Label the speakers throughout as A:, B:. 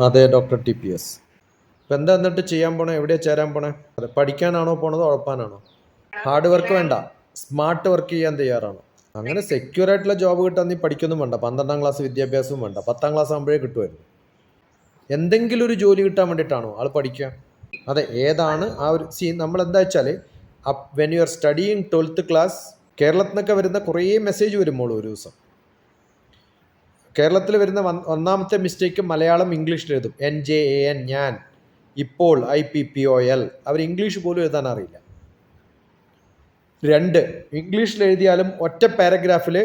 A: അതെ doctor TPS. ഇപ്പം എന്താ എന്നിട്ട് ചെയ്യാൻ പോണേ? എവിടെയാ ചേരാൻ പോണേ? അതെ, പഠിക്കാനാണോ പോണത്, ഉഴപ്പാനാണോ? ഹാർഡ് വർക്ക് വേണ്ട, സ്മാർട്ട് വർക്ക് ചെയ്യാൻ തയ്യാറാണോ? അങ്ങനെ സെക്യൂർ ആയിട്ടുള്ള ജോബ് കിട്ടാൻ നീ പഠിക്കൊന്നും വേണ്ട, 12ാം ക്ലാസ് വിദ്യാഭ്യാസവും വേണ്ട, 10ാം ക്ലാസ് ആകുമ്പോഴേ കിട്ടുമായിരുന്നു. എന്തെങ്കിലും ഒരു ജോലി കിട്ടാൻ വേണ്ടിയിട്ടാണോ ആൾ പഠിക്കുക? അതെ, ഏതാണ് ആ ഒരു നമ്മൾ എന്താ വെച്ചാൽ when you are studying 12th class, കേരളത്തിൽ നിന്നൊക്കെ വരുന്ന കുറേ മെസ്സേജ് വരുമ്പോൾ ഒരു ദിവസം കേരളത്തിൽ വരുന്ന ഒന്നാമത്തെ മിസ്റ്റേക്ക് മലയാളം ഇംഗ്ലീഷിൽ എഴുതും. NJAN, ഞാൻ, ഇപ്പോൾ, IPPOL. അവർ ഇംഗ്ലീഷ് പോലും എഴുതാൻ അറിയില്ല. 2, ഇംഗ്ലീഷിൽ എഴുതിയാലും ഒറ്റ പാരഗ്രാഫിൽ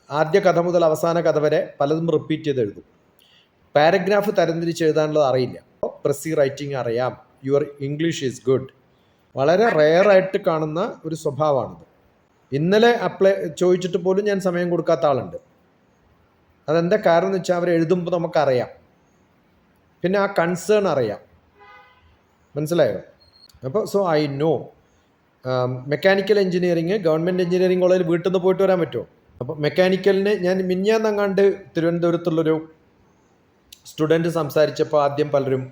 A: ആദ്യ കഥ മുതൽ അവസാന കഥ വരെ പലതും റിപ്പീറ്റ് ചെയ്ത് എഴുതും. പാരഗ്രാഫ് തരംതിരിച്ച് എഴുതാനുള്ളത് അറിയില്ല. പ്രസി റൈറ്റിംഗ് അറിയാം, യുവർ ഇംഗ്ലീഷ് ഈസ് ഗുഡ്. വളരെ റെയറായിട്ട് കാണുന്ന ഒരു സ്വഭാവമാണിത്. ഇന്നലെ ചോദിച്ചിട്ട് പോലും ഞാൻ സമയം കൊടുക്കാത്ത ആളുണ്ട്. അതെന്താ കാരണം എന്ന് വെച്ചാൽ അവർ എഴുതുമ്പോൾ നമുക്കറിയാം, പിന്നെ ആ കൺസേൺ അറിയാം. മനസ്സിലായോ? അപ്പോൾ I know. Mechanical engineering, government engineering കോളേജിൽ വീട്ടിൽ നിന്ന് പോയിട്ട് വരാൻ പറ്റുമോ? അപ്പോൾ മെക്കാനിക്കലിന് ഞാൻ മിഞ്ഞാന്നങ്ങാണ്ട് തിരുവനന്തപുരത്തുള്ളൊരു സ്റ്റുഡൻറ്റ് സംസാരിച്ചപ്പോൾ ആദ്യം പലരും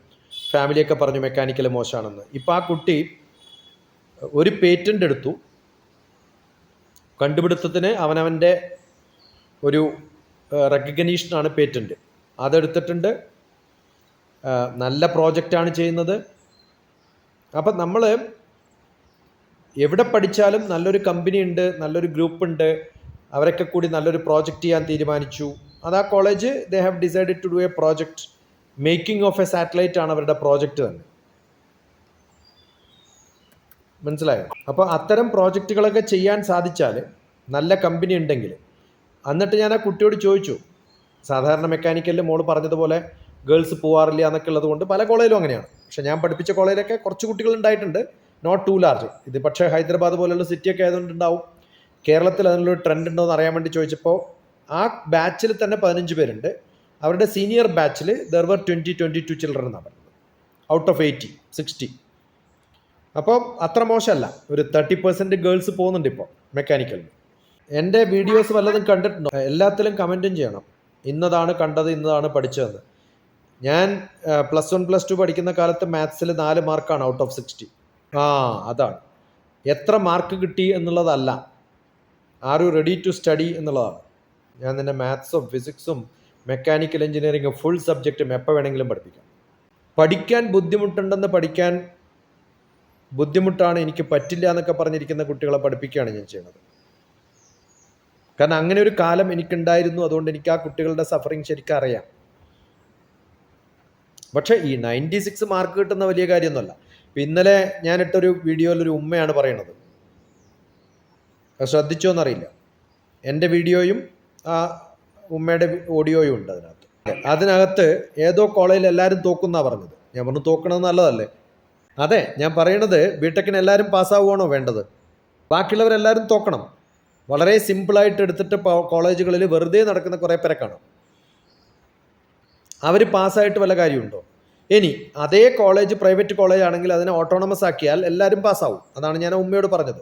A: ഫാമിലിയൊക്കെ പറഞ്ഞു മെക്കാനിക്കൽ മോശമാണെന്ന്. ഇപ്പോൾ ആ കുട്ടി ഒരു പേറ്റൻ്റ് എടുത്തു. കണ്ടുപിടുത്തത്തിന് അവനവൻ്റെ ഒരു റെക്കഗ്നീഷനാണ് പേറ്റൻറ്റ്. അതെടുത്തിട്ടുണ്ട്, നല്ല പ്രോജക്റ്റാണ് ചെയ്യുന്നത്. അപ്പം നമ്മൾ എവിടെ പഠിച്ചാലും നല്ലൊരു കമ്പനി ഉണ്ട്, നല്ലൊരു ഗ്രൂപ്പ് ഉണ്ട്, അവരൊക്കെ കൂടി നല്ലൊരു പ്രോജക്റ്റ് ചെയ്യാൻ തീരുമാനിച്ചു. അത് ആ college they have decided to do a project. Making of a satellite ആണ് അവരുടെ പ്രോജക്റ്റ് തന്നെ. മനസ്സിലായോ? അപ്പോൾ അത്തരം പ്രോജക്റ്റുകളൊക്കെ ചെയ്യാൻ സാധിച്ചാൽ, നല്ല കമ്പനി ഉണ്ടെങ്കിൽ. എന്നിട്ട് ഞാൻ ആ കുട്ടിയോട് ചോദിച്ചു, സാധാരണ മെക്കാനിക്കലിൽ മോള് പറഞ്ഞതുപോലെ ഗേൾസ് പോവാറില്ല എന്നൊക്കെ ഉള്ളത് കൊണ്ട് പല കോളേജിലും അങ്ങനെയാണ്. പക്ഷെ ഞാൻ പഠിപ്പിച്ച കോളേജിലൊക്കെ കുറച്ച് കുട്ടികൾ ഉണ്ടായിട്ടുണ്ട്, നോട്ട് ടു ലാർജ്. ഇത് പക്ഷേ ഹൈദരാബാദ് പോലുള്ള സിറ്റിയൊക്കെ ആയതുകൊണ്ടുണ്ടാവും. കേരളത്തിൽ അതിനുള്ളൊരു ട്രെൻഡ് ഉണ്ടോ എന്ന് അറിയാൻ വേണ്ടി ചോദിച്ചപ്പോൾ ആ ബാച്ചിൽ തന്നെ 15 പേരുണ്ട്. അവരുടെ സീനിയർ ബാച്ചിൽ ദർ വർ 22 ചിൽഡ്രൻ എന്നാണ് പറഞ്ഞത്, ഔട്ട് ഓഫ് 60. അപ്പോൾ അത്ര മോശമല്ല, ഒരു 30% ഗേൾസ് പോകുന്നുണ്ട് ഇപ്പോൾ മെക്കാനിക്കലിന്. എൻ്റെ വീഡിയോസ് വല്ലതും കണ്ടിട്ടുണ്ടോ? എല്ലാത്തിലും കമൻറ്റും ചെയ്യണം, ഇന്നതാണ് കണ്ടത്, ഇന്നതാണ് പഠിച്ചതെന്ന്. ഞാൻ +1 +2 പഠിക്കുന്ന കാലത്ത് മാത്സിൽ 4 മാർക്കാണ് ഔട്ട് ഓഫ് 60. അതാണ്. എത്ര മാർക്ക് കിട്ടി എന്നുള്ളതല്ല, are you ready to study എന്നുള്ളതാണ്. ഞാൻ നിന്നെ മാത്സും ഫിസിക്സും മെക്കാനിക്കൽ എഞ്ചിനീയറിംഗും ഫുൾ സബ്ജക്റ്റും എപ്പോൾ വേണമെങ്കിലും പഠിപ്പിക്കാം. പഠിക്കാൻ ബുദ്ധിമുട്ടുണ്ടെന്ന്, പഠിക്കാൻ ബുദ്ധിമുട്ടാണ്, എനിക്ക് പറ്റില്ല എന്നൊക്കെ പറഞ്ഞിരിക്കുന്ന കുട്ടികളെ പഠിപ്പിക്കുകയാണ് ഞാൻ ചെയ്യുന്നത്. കാരണം അങ്ങനെ ഒരു കാലം എനിക്കുണ്ടായിരുന്നു. അതുകൊണ്ട് എനിക്ക് ആ കുട്ടികളുടെ സഫറിങ് ശരിക്കും അറിയാം. പക്ഷേ ഈ 96 മാർക്ക് കിട്ടുന്ന വലിയ കാര്യമൊന്നുമല്ല. ഇന്നലെ ഞാനിട്ടൊരു വീഡിയോയിലൊരു ഉമ്മയാണ് പറയണത്, ശ്രദ്ധിച്ചോ എന്നറിയില്ല. എൻ്റെ വീഡിയോയും ആ ഉമ്മയുടെ ഓഡിയോയും ഉണ്ട് അതിനകത്ത് ഏതോ കോളേജിൽ എല്ലാവരും തോക്കുന്നാണ് പറഞ്ഞത്. ഞാൻ പറഞ്ഞു തോക്കണത് നല്ലതല്ലേ? അതെ, ഞാൻ പറയണത് ബിടെക്കിന് എല്ലാവരും പാസ്സാവുകയാണോ വേണ്ടത്? ബാക്കിയുള്ളവരെല്ലാവരും തോക്കണം. വളരെ സിമ്പിളായിട്ട് എടുത്തിട്ട് കോളേജുകളിൽ വെറുതെ നടക്കുന്ന കുറേ പേരെ കാണാം. അവർ പാസ്സായിട്ട് വല്ല കാര്യമുണ്ടോ? ഇനി അതേ കോളേജ് പ്രൈവറ്റ് കോളേജ് ആണെങ്കിൽ അതിനെ ഓട്ടോണമസ് ആക്കിയാൽ എല്ലാവരും പാസ്സാവും. അതാണ് ഞാൻ ഉമ്മയോട് പറഞ്ഞത്.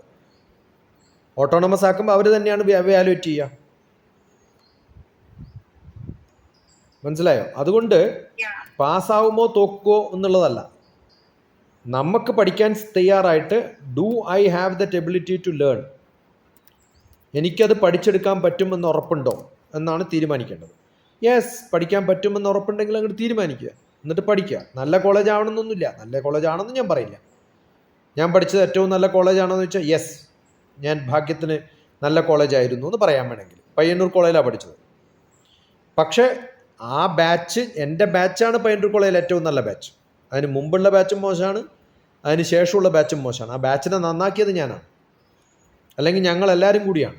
A: ഓട്ടോണമസ് ആക്കുമ്പോൾ അവർ തന്നെയാണ് വാല്യുവേറ്റ് ചെയ്യുക. മനസ്സിലായോ? അതുകൊണ്ട് പാസ്സാവുമോ തോക്കുമോ എന്നുള്ളതല്ല, നമുക്ക് പഠിക്കാൻ തയ്യാറായിട്ട് do I have that ability to learn, എനിക്കത് പഠിച്ചെടുക്കാൻ പറ്റുമെന്ന് ഉറപ്പുണ്ടോ എന്നാണ് തീരുമാനിക്കേണ്ടത്. യെസ്, പഠിക്കാൻ പറ്റുമെന്ന് ഉറപ്പുണ്ടെങ്കിൽ അങ്ങോട്ട് തീരുമാനിക്കുക, എന്നിട്ട് പഠിക്കുക. നല്ല കോളേജ് ആവണമെന്നൊന്നുമില്ല, നല്ല കോളേജ് ആണെന്ന് ഞാൻ പറയില്ല. ഞാൻ പഠിച്ചത് ഏറ്റവും നല്ല കോളേജാണോ എന്ന് വെച്ചാൽ യെസ്, ഞാൻ ഭാഗ്യത്തിന് നല്ല കോളേജായിരുന്നു എന്ന് പറയാൻ വേണമെങ്കിൽ. പയ്യന്നൂർ കോളേജിലാണ് പഠിച്ചത്. പക്ഷേ ആ ബാച്ച്, എൻ്റെ ബാച്ചാണ് പയ്യന്നൂർ കോളേജിൽ ഏറ്റവും നല്ല ബാച്ച്. അതിന് മുമ്പുള്ള ബാച്ചും മോശമാണ്, അതിന് ശേഷമുള്ള ബാച്ചും മോശമാണ്. ആ ബാച്ചിനെ നന്നാക്കിയത് ഞാനാണ്, അല്ലെങ്കിൽ ഞങ്ങൾ എല്ലാവരും കൂടിയാണ്.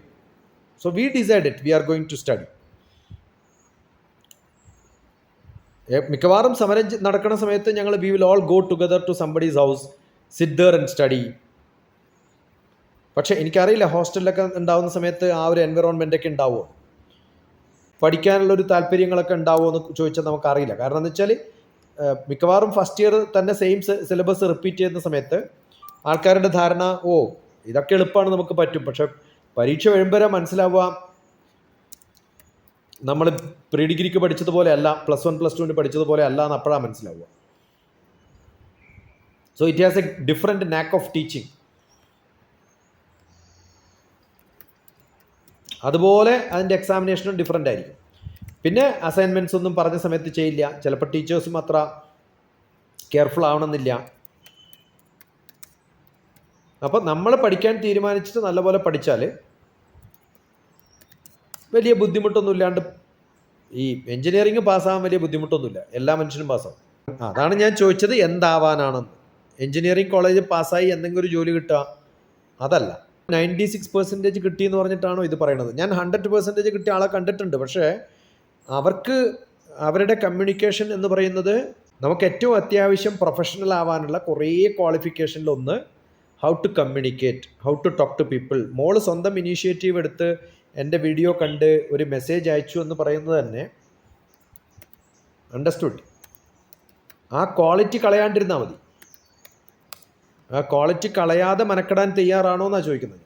A: So we decided we are going to study. മിക്കവാറും സമരം നടക്കുന്ന സമയത്ത് ഞങ്ങൾ we will all go together to somebody's house, sit there and study. പക്ഷേ എനിക്കറിയില്ല ഹോസ്റ്റലിലൊക്കെ ഉണ്ടാവുന്ന സമയത്ത് ആ ഒരു എൻവയറോൺമെൻ്റൊക്കെ ഉണ്ടാവുമോ, പഠിക്കാനുള്ളൊരു താല്പര്യങ്ങളൊക്കെ ഉണ്ടാവുമോ എന്ന് ചോദിച്ചാൽ നമുക്കറിയില്ല. കാരണം എന്ന് വെച്ചാൽ മിക്കവാറും ഫസ്റ്റ് ഇയർ തന്നെ സെയിം സിലബസ് റിപ്പീറ്റ് ചെയ്യുന്ന സമയത്ത് ആൾക്കാരുടെ ധാരണ, ഇതൊക്കെ എളുപ്പമാണ്, നമുക്ക് പറ്റും. പക്ഷെ പരീക്ഷ വരുമ്പോഴേ മനസ്സിലാവുക നമ്മൾ പ്രീ ഡിഗ്രിക്ക് പഠിച്ചതുപോലെ അല്ല, +1 +2 പഠിച്ചതുപോലെ അല്ല എന്ന് അപ്പോഴാണ് മനസ്സിലാവുക. So it has A different നാക്ക് ഓഫ് ടീച്ചിങ്. അതുപോലെ അതിൻ്റെ എക്സാമിനേഷനും ഡിഫറെൻ്റ് ആയിരിക്കും. പിന്നെ അസൈൻമെൻറ്റ്സ് ഒന്നും പറഞ്ഞ സമയത്ത് ചെയ്യില്ല. ചിലപ്പോൾ ടീച്ചേഴ്സും അത്ര കെയർഫുൾ ആവണമെന്നില്ല. അപ്പോൾ നമ്മൾ പഠിക്കാൻ തീരുമാനിച്ചിട്ട് നല്ലപോലെ പഠിച്ചാൽ വലിയ ബുദ്ധിമുട്ടൊന്നും ഇല്ലാണ്ട് ഈ എൻജിനീയറിംഗ് പാസ്സാകാൻ വലിയ ബുദ്ധിമുട്ടൊന്നുമില്ല, എല്ലാ മനുഷ്യനും പാസ്സാവും. അതാണ് ഞാൻ ചോദിച്ചത് എന്താവാനാണെന്ന്. എൻജിനീയറിംഗ് കോളേജ് പാസ്സായി എന്തെങ്കിലും ഒരു ജോലി കിട്ടുക അതല്ല. 96% കിട്ടിയെന്ന് പറഞ്ഞിട്ടാണോ ഇത് പറയുന്നത്? ഞാൻ 100% കിട്ടിയ ആളെ കണ്ടിട്ടുണ്ട്. പക്ഷേ അവർക്ക് അവരുടെ കമ്മ്യൂണിക്കേഷൻ എന്ന് പറയുന്നത് നമുക്ക് ഏറ്റവും അത്യാവശ്യം പ്രൊഫഷണൽ ആവാനുള്ള കുറേ ക്വാളിഫിക്കേഷനിലൊന്ന് how to communicate, how to talk to people. മോള് സ്വന്തം ഇനീഷ്യേറ്റീവ് എടുത്ത് എൻ്റെ വീഡിയോ കണ്ട് ഒരു മെസ്സേജ് അയച്ചു എന്ന് പറയുന്നത് തന്നെ അണ്ടർസ്റ്റുഡ്. ആ ക്വാളിറ്റി കളയാണ്ടിരുന്നാൽ മതി. ആ ക്വാളിറ്റി കളയാതെ മെനക്കെടാൻ തയ്യാറാണോ എന്നാണ് ചോദിക്കുന്നത്.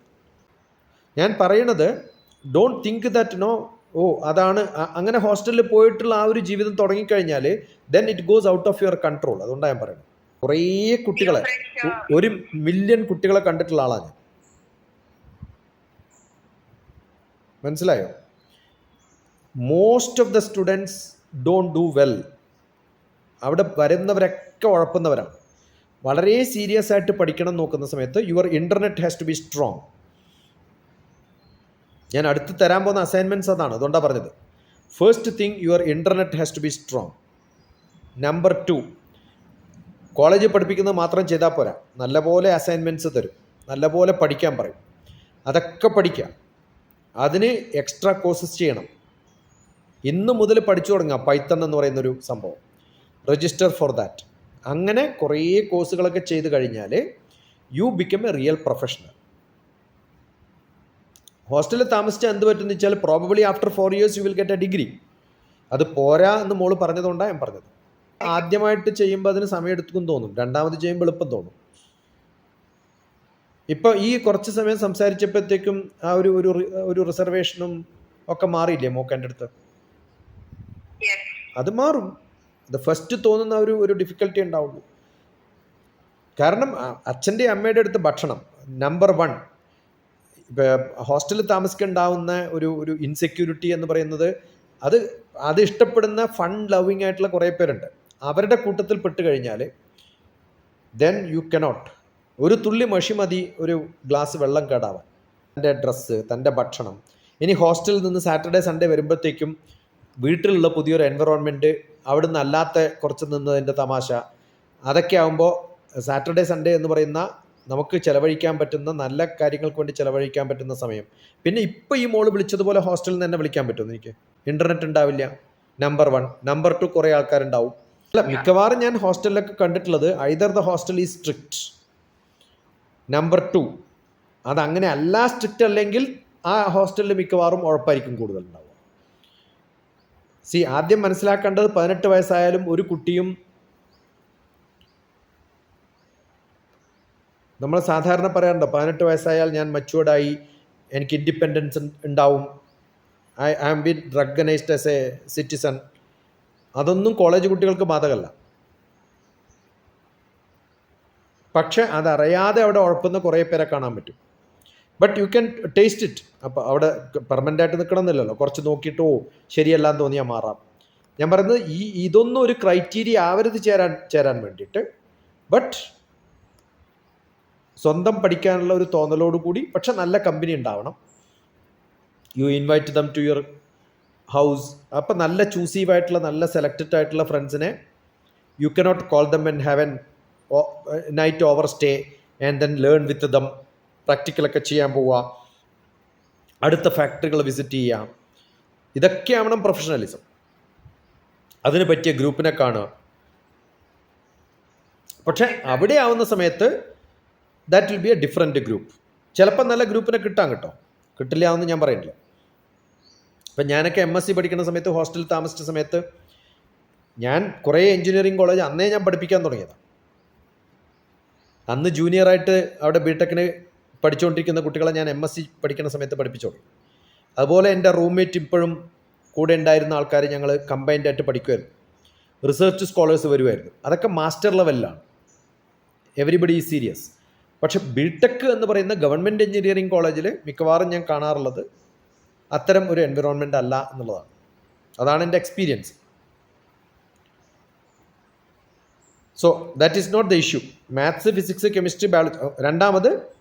A: ഞാൻ പറയണത് ഡോണ്ട് തിങ്ക് ദാറ്റ് അതാണ് അങ്ങനെ ഹോസ്റ്റലിൽ പോയിട്ടുള്ള ആ ഒരു ജീവിതം തുടങ്ങിക്കഴിഞ്ഞാൽ then it goes out of your control. അതുകൊണ്ടാണ് ഞാൻ പറയുന്നത്. കുറേ കുട്ടികളെ, 1 മില്യൺ കുട്ടികളെ കണ്ടിട്ടുള്ള ആളാണ് ഞാൻ. മനസ്സിലായോ? Most of the students don't do well. അവിടെ വരുന്നവരൊക്കെ ഉഴപ്പുന്നവരാണ്. വളരെ സീരിയസ് ആയിട്ട് പഠിക്കണം നോക്കുന്ന സമയത്ത് your internet has to be strong. ഞാൻ അടുത്ത് തരാൻ പോകുന്ന അസൈൻമെൻറ്റ്സ് അതാണ്, അതുകൊണ്ടാണ് പറഞ്ഞത്. First thing, your internet has to be strong. Number 2, കോളേജിൽ പഠിപ്പിക്കുന്നത് മാത്രം ചെയ്താൽ പോരാ. നല്ലപോലെ അസൈൻമെൻറ്റ്സ് തരും, നല്ലപോലെ പഠിക്കാൻ പറയും. അതൊക്കെ പഠിക്കാം. അതിന് എക്സ്ട്രാ കോഴ്സസ് ചെയ്യണം. ഇന്ന് മുതൽ പഠിച്ചു തുടങ്ങാം പൈത്തൺ എന്ന് പറയുന്നൊരു സംഭവം. Register for that. അങ്ങനെ കുറേ കോഴ്സുകളൊക്കെ ചെയ്ത് കഴിഞ്ഞാൽ you become A real professional. ഹോസ്റ്റലിൽ താമസിച്ചാൽ എന്ത് പറ്റുമെന്ന് വെച്ചാൽ probably after 4 years you will get A degree. അത് പോരാ എന്ന് മോള് പറഞ്ഞതുകൊണ്ടാണ് ഞാൻ പറഞ്ഞത്. ആദ്യമായിട്ട് ചെയ്യുമ്പോൾ അതിന് സമയം എടുക്കും തോന്നും, രണ്ടാമത് ചെയ്യുമ്പോൾ എളുപ്പം തോന്നും. ഇപ്പോൾ ഈ കുറച്ച് സമയം സംസാരിച്ചപ്പോഴത്തേക്കും ആ ഒരു റിസർവേഷനും ഒക്കെ മാറിയില്ലേ മോക്കേൻ്റെ അടുത്ത്? അത് മാറും. അത് ഫസ്റ്റ് തോന്നുന്ന ഒരു ഡിഫിക്കൽട്ടി ഉണ്ടാവുള്ളൂ. കാരണം അച്ഛൻ്റെ അമ്മയുടെ അടുത്ത് ഭക്ഷണം നമ്പർ 1. ഇപ്പോൾ ഹോസ്റ്റലിൽ താമസിക്കുണ്ടാവുന്ന ഒരു ഇൻസെക്യൂരിറ്റി എന്ന് പറയുന്നത് അത് ഇഷ്ടപ്പെടുന്ന ഫൺ ലവിങ് ആയിട്ടുള്ള കുറേ പേരുണ്ട്. അവരുടെ കൂട്ടത്തിൽ പെട്ട് കഴിഞ്ഞാൽ ദെൻ യു കനോട്ട്. ഒരു തുള്ളി മഷി മതി ഒരു ഗ്ലാസ് വെള്ളം കേടാവാൻ. തൻ്റെ ഡ്രസ്സ്, തൻ്റെ ഭക്ഷണം. ഇനി ഹോസ്റ്റലിൽ നിന്ന് സാറ്റർഡേ സൺഡേ വരുമ്പോഴത്തേക്കും വീട്ടിലുള്ള പുതിയൊരു എൻവറോൺമെൻറ്റ്, അവിടെ നിന്ന് അല്ലാത്ത കുറച്ച് നിന്നതിൻ്റെ തമാശ, അതൊക്കെ ആകുമ്പോൾ സാറ്റർഡേ സൺഡേ എന്ന് പറയുന്ന നമുക്ക് ചിലവഴിക്കാൻ പറ്റുന്ന നല്ല കാര്യങ്ങൾക്ക് വേണ്ടി ചിലവഴിക്കാൻ പറ്റുന്ന സമയം. പിന്നെ ഇപ്പോൾ ഈ മോള് വിളിച്ചതുപോലെ ഹോസ്റ്റലിൽ നിന്ന് തന്നെ വിളിക്കാൻ പറ്റുമെന്ന് എനിക്ക്. ഇൻ്റർനെറ്റ് ഉണ്ടാവില്ല, നമ്പർ 1. നമ്പർ 2, കുറേ ആൾക്കാരുണ്ടാവും. അല്ല, മിക്കവാറും ഞാൻ ഹോസ്റ്റലിലൊക്കെ കണ്ടിട്ടുള്ളത് either the hostel is strict. Number 2, അതങ്ങനെ അല്ല സ്ട്രിക്റ്റ് അല്ലെങ്കിൽ ആ ഹോസ്റ്റലിൽ മിക്കവാറും ഉഴപ്പായിരിക്കും കൂടുതലുണ്ടാവുക. ആദ്യം മനസ്സിലാക്കേണ്ടത് 18 വയസ്സായാലും ഒരു കുട്ടിയും, നമ്മൾ സാധാരണ പറയാറുണ്ട് 18 വയസ്സായാൽ ഞാൻ മച്ചുവേർഡായി, എനിക്ക് ഇൻഡിപെൻഡൻസ് ഉണ്ടാവും, I am been recognised as a citizen. അതൊന്നും കോളേജ് കുട്ടികൾക്ക് ബാധകമല്ല. പക്ഷെ അതറിയാതെ അവിടെ ഉഴപ്പുന്ന കുറേ പേരെ കാണാൻ പറ്റും. But you can taste it. അപ്പോൾ അവിടെ പെർമനൻ്റ് ആയിട്ട് നിൽക്കണമെന്നില്ലല്ലോ. കുറച്ച് നോക്കിയിട്ടോ ശരിയല്ലാന്ന് തോന്നിയാൽ മാറാം. ഞാൻ പറയുന്നത് ഇതൊന്നും ഒരു ക്രൈറ്റീരിയ ആവരുത് ചേരാൻ വേണ്ടിയിട്ട്. ബട്ട് സ്വന്തം പഠിക്കാനുള്ള ഒരു തോന്നലോട് കൂടി, പക്ഷെ നല്ല കമ്പനി ഉണ്ടാവണം. You invite them to your house. അപ്പം നല്ല ചൂസീവായിട്ടുള്ള, നല്ല സെലക്റ്റഡ് ആയിട്ടുള്ള ഫ്രണ്ട്സിനെ you cannot call them and have an night over stay and then learn with them. പ്രാക്ടിക്കലൊക്കെ ചെയ്യാൻ പോവുക, അടുത്ത ഫാക്ടറികൾ വിസിറ്റ് ചെയ്യാം. ഇതൊക്കെയാവണം പ്രൊഫഷണലിസം. അതിന് പറ്റിയ ഗ്രൂപ്പിനെ കാണുക. പക്ഷെ അവിടെ ആവുന്ന സമയത്ത് that will be a different group. ചിലപ്പോൾ നല്ല ഗ്രൂപ്പിനെ കിട്ടില്ല എന്ന് ഞാൻ പറയുന്നില്ല. ഇപ്പം ഞാനൊക്കെ MSc പഠിക്കുന്ന സമയത്ത്, ഹോസ്റ്റലിൽ താമസിച്ച സമയത്ത്, ഞാൻ കുറേ എൻജിനീയറിംഗ് കോളേജ് അന്നേ ഞാൻ പഠിപ്പിക്കാൻ തുടങ്ങിയതാണ്. അന്ന് ജൂനിയറായിട്ട് അവിടെ ബിടെക്കിന് പഠിച്ചുകൊണ്ടിരിക്കുന്ന കുട്ടികളെ ഞാൻ MSc പഠിക്കുന്ന സമയത്ത് പഠിപ്പിച്ചു തുടങ്ങി. അതുപോലെ എൻ്റെ റൂംമേറ്റ് ഇപ്പോഴും കൂടെ ഉണ്ടായിരുന്ന ആൾക്കാർ ഞങ്ങൾ കമ്പൈൻഡ് ആയിട്ട് പഠിക്കുമായിരുന്നു. റിസർച്ച് സ്കോളേഴ്സ് വരുമായിരുന്നു. അതൊക്കെ മാസ്റ്റർ ലെവലിലാണ്. Everybody is serious. പക്ഷെ ബിടെക് എന്ന് പറയുന്ന ഗവൺമെൻറ് എഞ്ചിനീയറിംഗ് കോളേജിൽ മിക്കവാറും ഞാൻ കാണാറുള്ളത് അത്തരം ഒരു എൻവിറോൺമെൻ്റ് അല്ല എന്നുള്ളതാണ്. അതാണ് എൻ്റെ experience. So that is not the issue. Maths, physics, chemistry, biology. രണ്ടാമത്,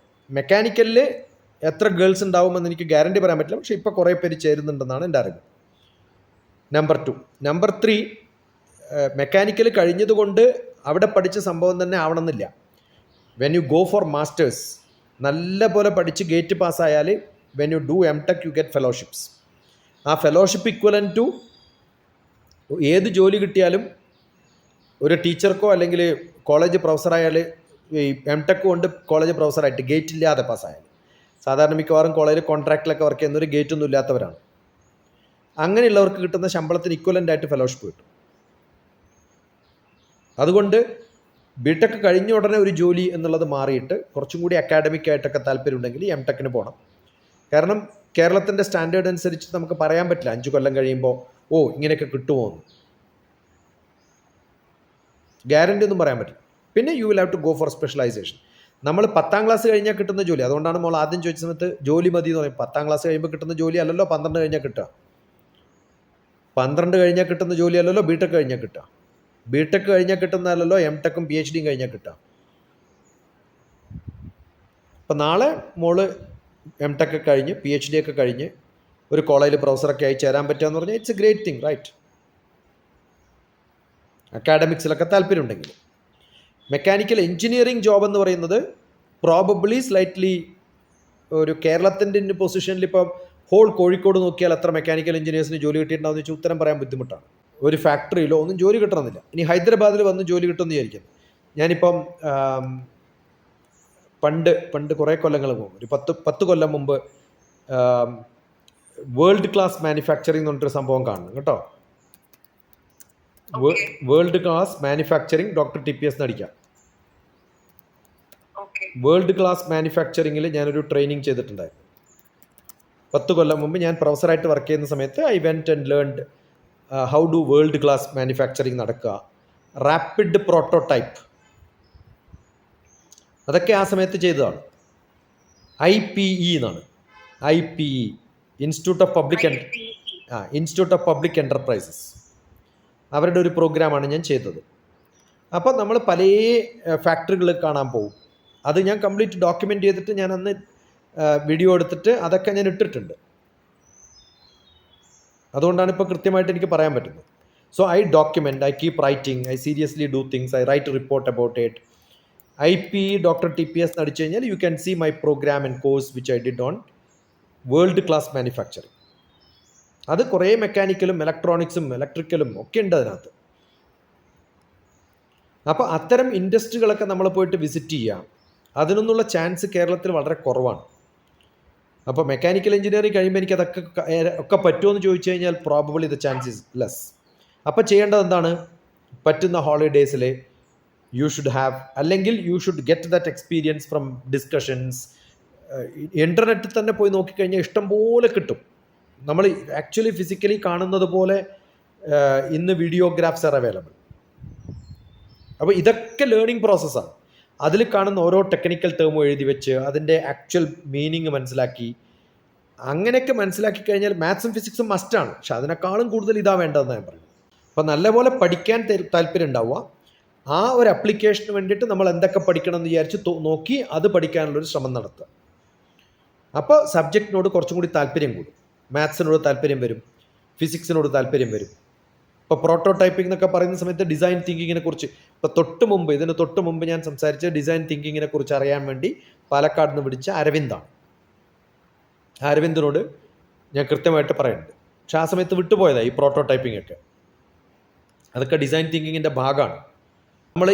A: മെക്കാനിക്കലിൽ എത്ര ഗേൾസ് ഉണ്ടാവുമെന്ന് എനിക്ക് ഗ്യാരണ്ടി പറയാൻ പറ്റില്ല. പക്ഷേ ഇപ്പോൾ കുറേ പേര് ചേരുന്നുണ്ടെന്നാണ് എൻ്റെ അറിവ്. നമ്പർ 2. നമ്പർ 3, മെക്കാനിക്കൽ കഴിഞ്ഞതുകൊണ്ട് അവിടെ പഠിച്ച സംഭവം തന്നെ ആവണമെന്നില്ല. When you go for masters, നല്ല പോലെ പഠിച്ച് ഗേറ്റ് പാസ്സായാൽ when you do MTech you get fellowships. ആ ഫെലോഷിപ്പ് ഇക്വലൻ ടു ഏത് ജോലി കിട്ടിയാലും ഒരു ടീച്ചർക്കോ അല്ലെങ്കിൽ കോളേജ് പ്രൊഫസറായാൽ ഈ എംടെക് കൊണ്ട് കോളേജ് പ്രൊഫസറായിട്ട് ഗേറ്റ് ഇല്ലാതെ പാസ്സായാൽ, സാധാരണ മിക്കവാറും കോളേജിൽ കോൺട്രാക്റ്റിലൊക്കെ വർക്ക് ചെയ്യുന്നവർ ഗേറ്റൊന്നും ഇല്ലാത്തവരാണ്. അങ്ങനെയുള്ളവർക്ക് കിട്ടുന്ന ശമ്പളത്തിന് ഇക്വലൻ്റ് ആയിട്ട് ഫെലോഷിപ്പ് കിട്ടും. അതുകൊണ്ട് ബിടെക് കഴിഞ്ഞ ഉടനെ ഒരു ജോലി എന്നുള്ളത് മാറിയിട്ട് കുറച്ചും കൂടി അക്കാഡമിക് ആയിട്ടൊക്കെ താല്പര്യമുണ്ടെങ്കിൽ എംടെക്കിന് പോകണം. കാരണം കേരളത്തിൻ്റെ സ്റ്റാൻഡേർഡ് അനുസരിച്ച് നമുക്ക് പറയാൻ പറ്റില്ല 5 കൊല്ലം കഴിയുമ്പോൾ ഇങ്ങനെയൊക്കെ കിട്ടുമോ എന്ന്. ഗ്യാരണ്ടി ഒന്നും പറയാൻ പറ്റില്ല. പിന്നെ you will have to go for specialisation. നമ്മൾ 10ാം ക്ലാസ് കഴിഞ്ഞാൽ കിട്ടുന്ന ജോലി, അതുകൊണ്ടാണ് മോൾ ആദ്യം ചോദിച്ച സമയത്ത് ജോലി മതി എന്ന് പറയും. 10ാം ക്ലാസ് കഴിയുമ്പോൾ കിട്ടുന്ന ജോലി അല്ലല്ലോ 12 കഴിഞ്ഞാൽ കിട്ടുക. 12 കഴിഞ്ഞാൽ കിട്ടുന്ന ജോലി അല്ലല്ലോ ബിടെക് കഴിഞ്ഞാൽ കിട്ടുക. ബിടെക് കഴിഞ്ഞാൽ കിട്ടുന്നതല്ലോ എംടെക്കും PhDയും കഴിഞ്ഞാൽ കിട്ടുക. അപ്പം നാളെ മോള് എംടെക് ഒക്കെ കഴിഞ്ഞ് PhD ഒക്കെ കഴിഞ്ഞ് ഒരു കോളേജിൽ പ്രൊഫസറൊക്കെ ആയി ചേരാൻ പറ്റുക എന്ന് പറഞ്ഞാൽ it's a great thing, right? അക്കാഡമിക്സിലൊക്കെ താല്പര്യമുണ്ടെങ്കിൽ. മെക്കാനിക്കൽ എഞ്ചിനീയറിംഗ് ജോബ് എന്ന് പറയുന്നത് പ്രോബബ്ലി സ്ലൈറ്റ്ലി ഒരു കേരളത്തിൻ്റെ പൊസിഷനിൽ ഇപ്പം ഹോൾ കോഴിക്കോട് നോക്കിയാൽ എത്ര മെക്കാനിക്കൽ എഞ്ചിനീയേഴ്സിന് ജോലി കിട്ടിയിട്ടുണ്ടാവുമെന്ന് വെച്ചാൽ ഉത്തരം പറയാൻ ബുദ്ധിമുട്ടാണ്. ഒരു ഫാക്ടറിയിലോ ഒന്നും ജോലി കിട്ടണമെന്നില്ല. ഇനി ഹൈദരാബാദിൽ വന്ന് ജോലി കിട്ടുമെന്ന് വിചാരിക്കുന്നു. ഞാനിപ്പം പണ്ട് കുറേ കൊല്ലങ്ങൾ മുമ്പ്, ഒരു 10 കൊല്ലം മുമ്പ് വേൾഡ് ക്ലാസ് മാനുഫാക്ചറിങ് എന്ന് പറഞ്ഞിട്ടൊരു സംഭവം കാണണം കേട്ടോ. World class manufacturing doctor TPS നടിക്കാം. വേൾഡ് ക്ലാസ് മാനുഫാക്ചറിങ്ങിൽ ഞാനൊരു ട്രെയിനിങ് ചെയ്തിട്ടുണ്ടായിരുന്നു 10 കൊല്ലം മുമ്പ്. ഞാൻ പ്രൊഫസറായിട്ട് വർക്ക് ചെയ്യുന്ന സമയത്ത് I went and learned how do world class manufacturing നടക്കുക, റാപ്പിഡ് പ്രോട്ടോടൈപ്പ്, അതൊക്കെ ആ സമയത്ത് ചെയ്തതാണ്. IPE എന്നാണ്. IPE, institute of public enterprises. അവരുടെ ഒരു പ്രോഗ്രാമാണ് ഞാൻ ചെയ്തത്. അപ്പോൾ നമ്മൾ പല ഫാക്ടറികൾ കാണാൻ പോകും. അത് ഞാൻ കംപ്ലീറ്റ് ഡോക്യുമെൻ്റ് ചെയ്തിട്ട് ഞാൻ അന്ന് വീഡിയോ എടുത്തിട്ട് അതൊക്കെ ഞാൻ ഇട്ടിട്ടുണ്ട്. അതുകൊണ്ടാണ് ഇപ്പോൾ കൃത്യമായിട്ട് എനിക്ക് പറയാൻ പറ്റുന്നത്. So I document, I keep writing, I seriously do things, I write report about it. IPE doctor TPS നടിച്ചു കഴിഞ്ഞാൽ you can see my programme and course which I did on world class manufacturing. അത് കുറേ മെക്കാനിക്കലും ഇലക്ട്രോണിക്സും ഇലക്ട്രിക്കലും ഒക്കെ ഉണ്ട് അതിനകത്ത്. അപ്പോൾ അത്തരം ഇൻഡസ്ട്രികളൊക്കെ നമ്മൾ പോയിട്ട് വിസിറ്റ് ചെയ്യാം. അതിനൊന്നുള്ള ചാൻസ് കേരളത്തിൽ വളരെ കുറവാണ്. അപ്പോൾ മെക്കാനിക്കൽ എഞ്ചിനീയറിംഗ് കഴിയുമ്പോൾ എനിക്ക് ഒക്കെ പറ്റുമോ എന്ന് ചോദിച്ചു കഴിഞ്ഞാൽ probably the chance is less. അപ്പോൾ ചെയ്യേണ്ടത് എന്താണ്? പറ്റുന്ന ഹോളിഡേയ്സിൽ യു ഷുഡ് ഹാവ്, അല്ലെങ്കിൽ you should get that experience from discussions. ഇൻ്റർനെറ്റിൽ തന്നെ പോയി നോക്കിക്കഴിഞ്ഞാൽ ഇഷ്ടംപോലെ കിട്ടും. നമ്മൾ ആക്ച്വലി ഫിസിക്കലി കാണുന്നത് പോലെ ഇന്ന് വീഡിയോഗ്രാഫ്സ് ആർ അവൈലബിൾ. അപ്പോൾ ഇതൊക്കെ ലേണിംഗ് പ്രോസസ്സാണ്. അതിൽ കാണുന്ന ഓരോ ടെക്നിക്കൽ ടേമും എഴുതി വെച്ച് അതിൻ്റെ ആക്ച്വൽ മീനിങ് മനസ്സിലാക്കി, അങ്ങനെയൊക്കെ മനസ്സിലാക്കി കഴിഞ്ഞാൽ മാത്സും ഫിസിക്സും മസ്റ്റാണ്. പക്ഷെ അതിനേക്കാളും കൂടുതൽ ഇതാ വേണ്ടതെന്ന് ഞാൻ പറയുന്നത്. അപ്പോൾ നല്ലപോലെ പഠിക്കാൻ താല്പര്യം ഉണ്ടാവുക. ആ ഒരു അപ്ലിക്കേഷന് വേണ്ടിയിട്ട് നമ്മൾ എന്തൊക്കെ പഠിക്കണം എന്ന് വിചാരിച്ച് നോക്കി അത് പഠിക്കാനുള്ളൊരു ശ്രമം നടത്തുക. അപ്പോൾ സബ്ജക്റ്റിനോട് കുറച്ചും കൂടി താല്പര്യം കൂടും. മാത്സിനോട് താല്പര്യം വരും, ഫിസിക്സിനോട് താല്പര്യം വരും. ഇപ്പോൾ പ്രോട്ടോടൈപ്പിംഗ് എന്നൊക്കെ പറയുന്ന സമയത്ത് ഡിസൈൻ തിങ്കിങ്ങിനെ കുറിച്ച് ഇപ്പോൾ ഇതിന് തൊട്ട് മുമ്പ് ഞാൻ സംസാരിച്ച ഡിസൈൻ തിങ്കിങ്ങിനെ കുറിച്ച് അറിയാൻ വേണ്ടി പാലക്കാട് നിന്ന് വിളിച്ച അരവിന്ദാണ്. അരവിന്ദിനോട് ഞാൻ കൃത്യമായിട്ട് പറയുന്നുണ്ട്. പക്ഷെ ആ സമയത്ത് വിട്ടുപോയതാണ് ഈ പ്രോട്ടോടൈപ്പിംഗ് ഒക്കെ. അതൊക്കെ ഡിസൈൻ തിങ്കിങ്ങിൻ്റെ ഭാഗമാണ്. നമ്മൾ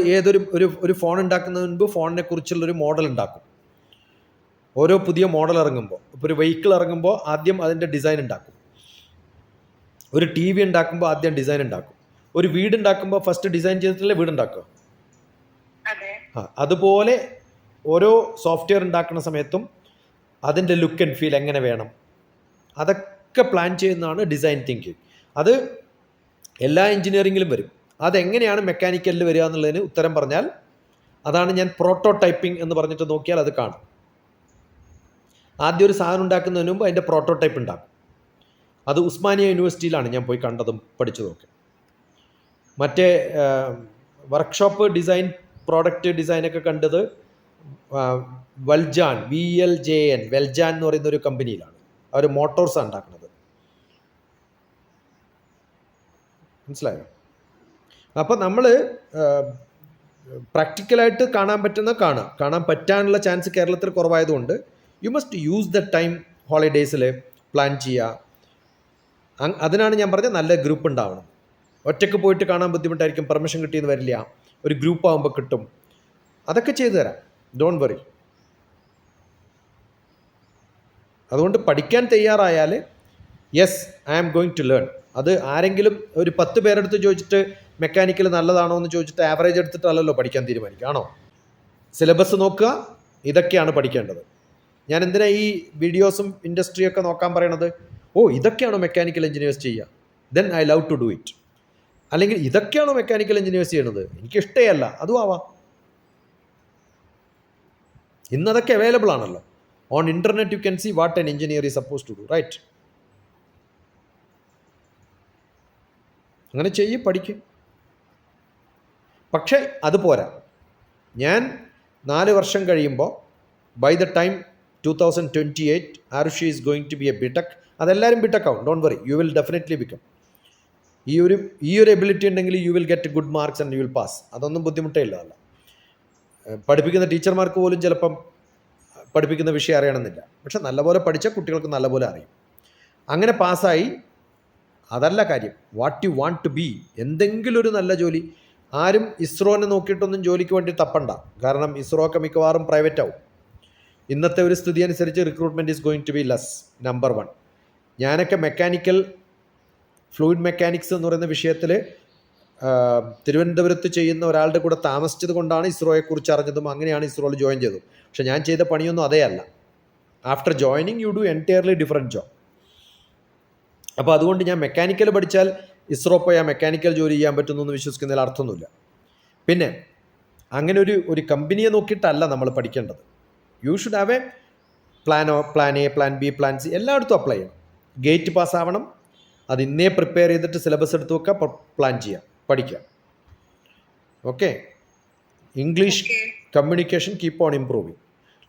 A: ഒരു ഫോൺ ഉണ്ടാക്കുന്നതിന് മുൻപ് ഫോണിനെ കുറിച്ചുള്ളൊരു മോഡൽ ഉണ്ടാക്കും. ഓരോ പുതിയ മോഡൽ ഇറങ്ങുമ്പോൾ, ഇപ്പോൾ ഒരു വെഹിക്കിൾ ഇറങ്ങുമ്പോൾ ആദ്യം അതിൻ്റെ ഡിസൈൻ ഉണ്ടാക്കും. ഒരു TV ഉണ്ടാക്കുമ്പോൾ ആദ്യം ഡിസൈൻ ഉണ്ടാക്കും. ഒരു വീട് ഉണ്ടാക്കുമ്പോൾ ഫസ്റ്റ് ഡിസൈൻ ചെയ്തിട്ടല്ലേ വീട് ഉണ്ടാക്കുക. അതുപോലെ ഓരോ സോഫ്റ്റ്വെയർ ഉണ്ടാക്കുന്ന സമയത്തും അതിൻ്റെ ലുക്ക് ആൻഡ് ഫീൽ എങ്ങനെ വേണം, അതൊക്കെ പ്ലാൻ ചെയ്യുന്നതാണ് ഡിസൈൻ തിങ്കിങ്. അത് എല്ലാ എഞ്ചിനീയറിങ്ങിലും വരും. അതെങ്ങനെയാണ് മെക്കാനിക്കലിൽ വരിക എന്നുള്ളതിന് ഉത്തരം പറഞ്ഞാൽ അതാണ് ഞാൻ പ്രോട്ടോടൈപ്പിംഗ് എന്ന് പറഞ്ഞിട്ട് നോക്കിയാൽ അത് കാണും. ആദ്യം ഒരു സാധനം ഉണ്ടാക്കുന്നതിന് മുമ്പ് അതിൻ്റെ പ്രോട്ടോടൈപ്പ് ഉണ്ടാക്കും. അത് ഉസ്മാനിയ യൂണിവേഴ്സിറ്റിയിലാണ് ഞാൻ പോയി കണ്ടതും പഠിച്ചതുമൊക്കെ. മറ്റേ വർക്ക്ഷോപ്പ് ഡിസൈൻ, പ്രോഡക്റ്റ് ഡിസൈനൊക്കെ കണ്ടത് വെൽജാൻ, VLJN, വെൽജാൻ എന്ന് പറയുന്ന ഒരു കമ്പനിയിലാണ്. അവർ മോട്ടോർസാണ് ഉണ്ടാക്കുന്നത്. മനസ്സിലായോ? അപ്പോൾ നമ്മൾ പ്രാക്ടിക്കലായിട്ട് കാണാൻ പറ്റുന്ന കാണാൻ പറ്റാനുള്ള ചാൻസ് കേരളത്തിൽ കുറവായതുകൊണ്ട് you must use the time ഹോളിഡേയ്സിൽ പ്ലാൻ ചെയ്യുക. അതിനാണ് ഞാൻ പറഞ്ഞത് നല്ല ഗ്രൂപ്പ് ഉണ്ടാവണം. ഒറ്റയ്ക്ക് പോയിട്ട് കാണാൻ ബുദ്ധിമുട്ടായിരിക്കും, പെർമിഷൻ കിട്ടിയെന്ന് വരില്ല. ഒരു ഗ്രൂപ്പ് ആകുമ്പോൾ കിട്ടും. അതൊക്കെ ചെയ്തു തരാം, ഡോണ്ട് വറി. അതുകൊണ്ട് പഠിക്കാൻ തയ്യാറായാൽ yes I am going to learn. അത് ആരെങ്കിലും ഒരു 10 പേരെടുത്ത് ചോദിച്ചിട്ട് മെക്കാനിക്കൽ നല്ലതാണോ എന്ന് ചോദിച്ചിട്ട് ആവറേജ് എടുത്തിട്ടല്ലല്ലോ പഠിക്കാൻ തീരുമാനിക്കുക, ആണോ? സിലബസ് നോക്കുക, ഇതൊക്കെയാണ് പഠിക്കേണ്ടത്. ഞാൻ എന്തിനാ ഈ വീഡിയോസും ഇൻഡസ്ട്രിയൊക്കെ നോക്കാൻ പറയണത്? ഇതൊക്കെയാണോ മെക്കാനിക്കൽ എഞ്ചിനീയേഴ്സ് ചെയ്യുക? Then I love to do it. അല്ലെങ്കിൽ ഇതൊക്കെയാണോ മെക്കാനിക്കൽ എഞ്ചിനീയേഴ്സ് ചെയ്യണത്? എനിക്കിഷ്ടമല്ല, അതും ആവാം. ഇന്നതൊക്കെ അവൈലബിൾ ആണല്ലോ. On internet you can see what an engineer is suppose to do, right? അങ്ങനെ പഠിക്കും. പക്ഷേ അത് പോരാ. ഞാൻ 4 വർഷം കഴിയുമ്പോൾ by the time 2028 Arushi is going to be a BTech. അതെല്ലാവരും ബിടെക് ആവും, don't worry, you will definitely become. ഈ ഒരു എബിലിറ്റി ഉണ്ടെങ്കിൽ you will get good marks and you will pass. അതൊന്നും ബുദ്ധിമുട്ടേ ഇല്ല. പഠിപ്പിക്കുന്ന ടീച്ചർമാർക്ക് പോലും ചിലപ്പം പഠിപ്പിക്കുന്ന വിഷയം അറിയണമെന്നില്ല. പക്ഷെ നല്ലപോലെ പഠിച്ച കുട്ടികൾക്ക് നല്ലപോലെ അറിയും. അങ്ങനെ പാസ്സായി, അതല്ല കാര്യം. What you want to be, എന്തെങ്കിലും ഒരു നല്ല ജോലി. ആരും ഇസ്രോനെ നോക്കിയിട്ടൊന്നും ജോലിക്ക് വേണ്ടി തപ്പണ്ട. കാരണം ഇസ്രോ ഒക്കെ മിക്കവാറും പ്രൈവറ്റ് ആവും. ഇന്നത്തെ ഒരു സ്ഥിതി അനുസരിച്ച് recruitment is going to be less, number 1. ഞാനൊക്കെ മെക്കാനിക്കൽ ഫ്ലൂയിഡ് മെക്കാനിക്സ് എന്ന് പറയുന്ന വിഷയത്തിൽ തിരുവനന്തപുരത്ത് ചെയ്യുന്ന ഒരാളുടെ കൂടെ താമസിച്ചത് കൊണ്ടാണ് ഇസ്രോയെക്കുറിച്ച് അറിഞ്ഞതും അങ്ങനെയാണ് ഇസ്രോയിൽ ജോയിൻ ചെയ്തത്. പക്ഷെ ഞാൻ ചെയ്ത പണിയൊന്നും അതേ അല്ല. After joining you do entirely different job. അപ്പോൾ അതുകൊണ്ട് ഞാൻ മെക്കാനിക്കൽ പഠിച്ചാൽ ഇസ്രോ പോയാൽ മെക്കാനിക്കൽ ജോലി ചെയ്യാൻ പറ്റുന്നു എന്ന് വിശ്വസിക്കുന്നതിൽ അർത്ഥമൊന്നുമില്ല. പിന്നെ അങ്ങനെ ഒരു കമ്പനിയെ നോക്കിയിട്ടല്ല നമ്മൾ പഠിക്കേണ്ടത്. U should have A plan A, plan B, plan C എല്ലായിടത്തും അപ്ലൈ ചെയ്യണം. ഗേറ്റ് പാസ്സാവണം. അത് ഇന്നേ പ്രിപ്പയർ ചെയ്തിട്ട് സിലബസ് എടുത്ത് വെക്കുക, പ്ലാൻ ചെയ്യാം, പഠിക്കാം. Okay. English communication keep on improving.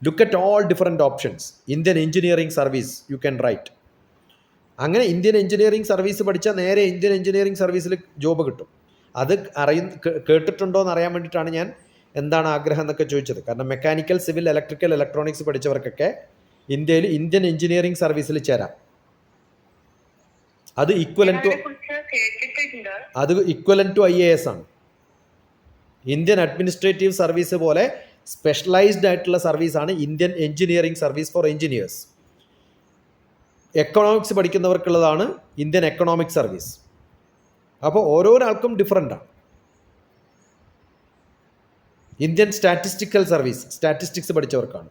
A: Look at all different options. Indian engineering service you can write. അങ്ങനെ ഇന്ത്യൻ എഞ്ചിനീയറിംഗ് സർവീസ് പഠിച്ചാൽ നേരെ ഇന്ത്യൻ എഞ്ചിനീയറിംഗ് സർവീസിൽ ജോബ് കിട്ടും. അത് കേട്ടിട്ടുണ്ടോ എന്ന് അറിയാൻ വേണ്ടിയിട്ടാണ് ഞാൻ എന്താണ് ആഗ്രഹം എന്നൊക്കെ ചോദിച്ചത്. കാരണം മെക്കാനിക്കൽ, സിവിൽ, ഇലക്ട്രിക്കൽ, ഇലക്ട്രോണിക്സ് പഠിച്ചവർക്കൊക്കെ ഇന്ത്യയിൽ ഇന്ത്യൻ എഞ്ചിനീയറിംഗ് സർവീസിൽ ചേരാം. അത് ഈക്വലന്റ് ടു IAS ആണ്. ഇന്ത്യൻ അഡ്മിനിസ്ട്രേറ്റീവ് സർവീസ് പോലെ സ്പെഷ്യലൈസ്ഡ് ആയിട്ടുള്ള സർവീസാണ് Indian engineering service for engineers. Economics പഠിക്കുന്നവർക്കുള്ളതാണ് ഇന്ത്യൻ എക്കണോമിക് സർവീസ്. അപ്പോൾ ഓരോരാൾക്കും ഡിഫറൻ്റാണ്. ഇന്ത്യൻ സ്റ്റാറ്റിസ്റ്റിക്കൽ സർവീസ് സ്റ്റാറ്റിസ്റ്റിക്സ് പഠിച്ചവർക്കാണ്.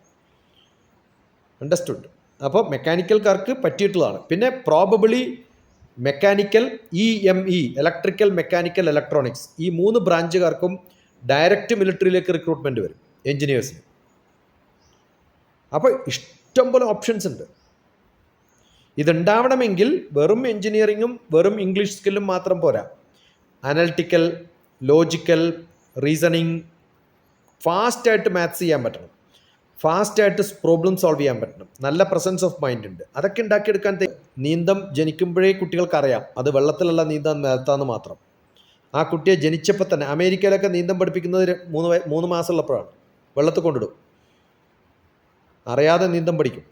A: അണ്ടർസ്റ്റുഡ്? അപ്പോൾ മെക്കാനിക്കൽക്കാർക്ക് പറ്റിയിട്ടുള്ളതാണ്. പിന്നെ probably mechanical, EME, electrical, mechanical, electronics, ഈ 3 ബ്രാഞ്ചുകാർക്കും ഡയറക്റ്റ് മിലിറ്ററിയിലേക്ക് റിക്രൂട്ട്മെൻറ്റ് വരും എഞ്ചിനീയേഴ്സിന്. അപ്പോൾ ഇഷ്ടംപോലെ ഓപ്ഷൻസ് ഉണ്ട്. ഇതുണ്ടാവണമെങ്കിൽ വെറും എഞ്ചിനീയറിങ്ങും വെറും ഇംഗ്ലീഷ് സ്കില്ലും മാത്രം പോരാ. അനലിറ്റിക്കൽ, ലോജിക്കൽ, റീസണിങ്, ഫാസ്റ്റായിട്ട് മാത്സ് ചെയ്യാൻ പറ്റണം, ഫാസ്റ്റായിട്ട് പ്രോബ്ലം സോൾവ് ചെയ്യാൻ പറ്റണം, നല്ല പ്രസൻസ് ഓഫ് മൈൻഡ് ഉണ്ട്. അതൊക്കെ ഉണ്ടാക്കിയെടുക്കാൻ നീന്തം ജനിക്കുമ്പോഴേ കുട്ടികൾക്ക് അറിയാം അത് വെള്ളത്തിലല്ല നീന്താൻ നേരത്താന്ന് മാത്രം. ആ കുട്ടിയെ ജനിച്ചപ്പോൾ തന്നെ അമേരിക്കയിലൊക്കെ നീന്തം പഠിപ്പിക്കുന്നത് 3 മാസമുള്ളപ്പോഴാണ്. വെള്ളത്തിൽ കൊണ്ടിടും, അറിയാതെ നീന്തം പഠിക്കും.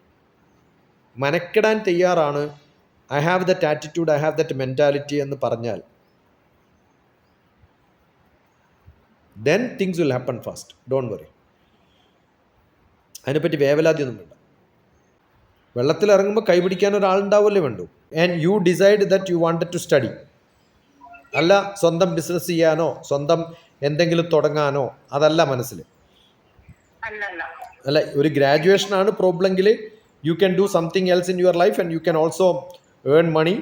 A: മനക്കിടാൻ തയ്യാറാണ്. I have that attitude, I have that mentality എന്ന് പറഞ്ഞാൽ then things will happen fast, don't worry. അതിനെപ്പറ്റി വേവലാതിയൊന്നും വേണ്ട. വെള്ളത്തിൽ ഇറങ്ങുമ്പോൾ കൈപിടിക്കാൻ ഒരാളുണ്ടാവുമല്ലേ വേണ്ടു. And you decide that you wanted to study. അല്ല സ്വന്തം ബിസിനസ് ചെയ്യാനോ സ്വന്തം എന്തെങ്കിലും തുടങ്ങാനോ അതല്ല മനസ്സിൽ. അല്ല, ഒരു ഗ്രാജുവേഷനാണ് പ്രോബ്ലമെങ്കിൽ you can do something else in your life and you can also earn money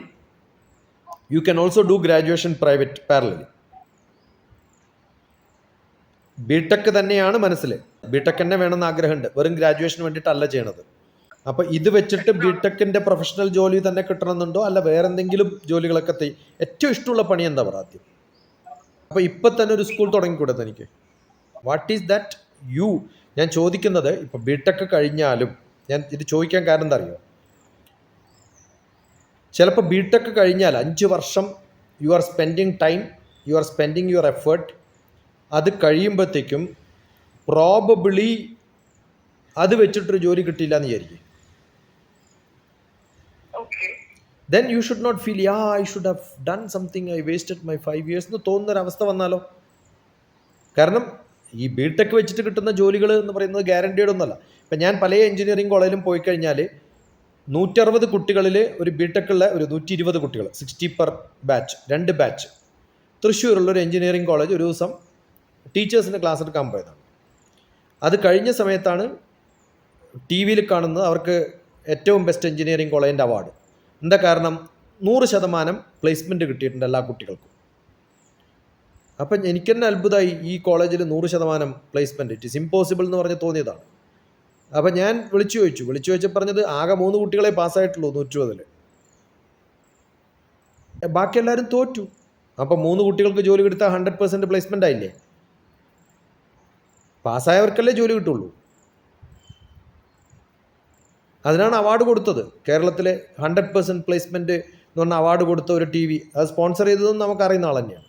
A: you can also do graduation private parallelly. BTech തന്നെയാണ് മനസ്സിൽ, ബിടെക് തന്നെ വേണമെന്ന് ആഗ്രഹമുണ്ട്, വെറും ഗ്രാജുവേഷന് വേണ്ടിയിട്ടല്ല ചെയ്യണത്. അപ്പോൾ ഇത് വെച്ചിട്ട് ബിടെക്കിൻ്റെ പ്രൊഫഷണൽ ജോലി തന്നെ കിട്ടണമെന്നുണ്ടോ, അല്ല വേറെ എന്തെങ്കിലും ജോലികളൊക്കെ ഏറ്റവും ഇഷ്ടമുള്ള പണി എന്താ പറയുക ആദ്യം? അപ്പോൾ ഇപ്പം തന്നെ ഒരു സ്കൂൾ തുടങ്ങിക്കൂടെ തനിക്ക്? What is that you? ഞാൻ ചോദിക്കുന്നത്, ഇപ്പോൾ ബിടെക് കഴിഞ്ഞാലും, ഞാൻ ഇത് ചോദിക്കാൻ കാരണം എന്താ അറിയോ, ചിലപ്പോൾ ബിടെക് കഴിഞ്ഞാൽ 5 വർഷം you are spending time, you are spending your effort. അത് കഴിയുമ്പോഴത്തേക്കും പ്രോബബിളി അത് വെച്ചിട്ടൊരു ജോലി കിട്ടിയില്ല എന്ന് വിചാരിക്കും. Then you should not feel I should have done something, I wasted my 5 years എന്ന് തോന്നുന്നൊരവസ്ഥ വന്നാലോ? കാരണം ഈ ബിടെക് വെച്ചിട്ട് കിട്ടുന്ന ജോലികൾ എന്ന് പറയുന്നത് ഗ്യാരണ്ടീഡ് ഒന്നുമല്ല. ഇപ്പം ഞാൻ പല എഞ്ചിനീയറിംഗ് കോളേജിലും പോയി കഴിഞ്ഞാൽ 160 കുട്ടികളിൽ ഒരു ബിടെക്കുള്ള ഒരു 120 കുട്ടികൾ, 60 പെർ ബാച്ച്, 2 ബാച്ച്. തൃശ്ശൂരുള്ള ഒരു എഞ്ചിനീയറിംഗ് കോളേജ് ഒരു ദിവസം ടീച്ചേഴ്സിൻ്റെ ക്ലാസ് എടുക്കാൻ പോയതാണ്. അത് കഴിഞ്ഞ സമയത്താണ് ടി വിയിൽ കാണുന്നത് അവർക്ക് ഏറ്റവും ബെസ്റ്റ് എഞ്ചിനീയറിംഗ് കോളേജിൻ്റെ അവാർഡ്. എന്താ കാരണം? 100% പ്ലേസ്മെൻറ്റ് കിട്ടിയിട്ടുണ്ട് എല്ലാ കുട്ടികൾക്കും. അപ്പം എനിക്ക് തന്നെ അത്ഭുതമായി, ഈ കോളേജിൽ 100% പ്ലേസ്മെൻറ്റ്, ഇറ്റ് ഈസ് ഇമ്പോസിബിൾ എന്ന് പറഞ്ഞ് തോന്നിയതാണ്. അപ്പം ഞാൻ വിളിച്ചു ചോദിച്ചു പറഞ്ഞത് ആകെ 3 കുട്ടികളെ പാസ്സായിട്ടുള്ളൂ 120-ൽ, ബാക്കി എല്ലാവരും തോറ്റു. അപ്പം 3 കുട്ടികൾക്ക് ജോലി കൊടുത്താൽ 100% പ്ലേസ്മെൻ്റ് ആയില്ലേ? പാസ്സായവർക്കല്ലേ ജോലി കിട്ടുള്ളൂ. അതിനാണ് അവാർഡ് കൊടുത്തത്. കേരളത്തിലെ 100% പ്ലേസ്മെൻറ്റ് എന്ന് പറഞ്ഞ അവാർഡ് കൊടുത്ത ഒരു ടി വി, അത് സ്പോൺസർ ചെയ്തതും നമുക്കറിയുന്ന ആൾ തന്നെയാണ്.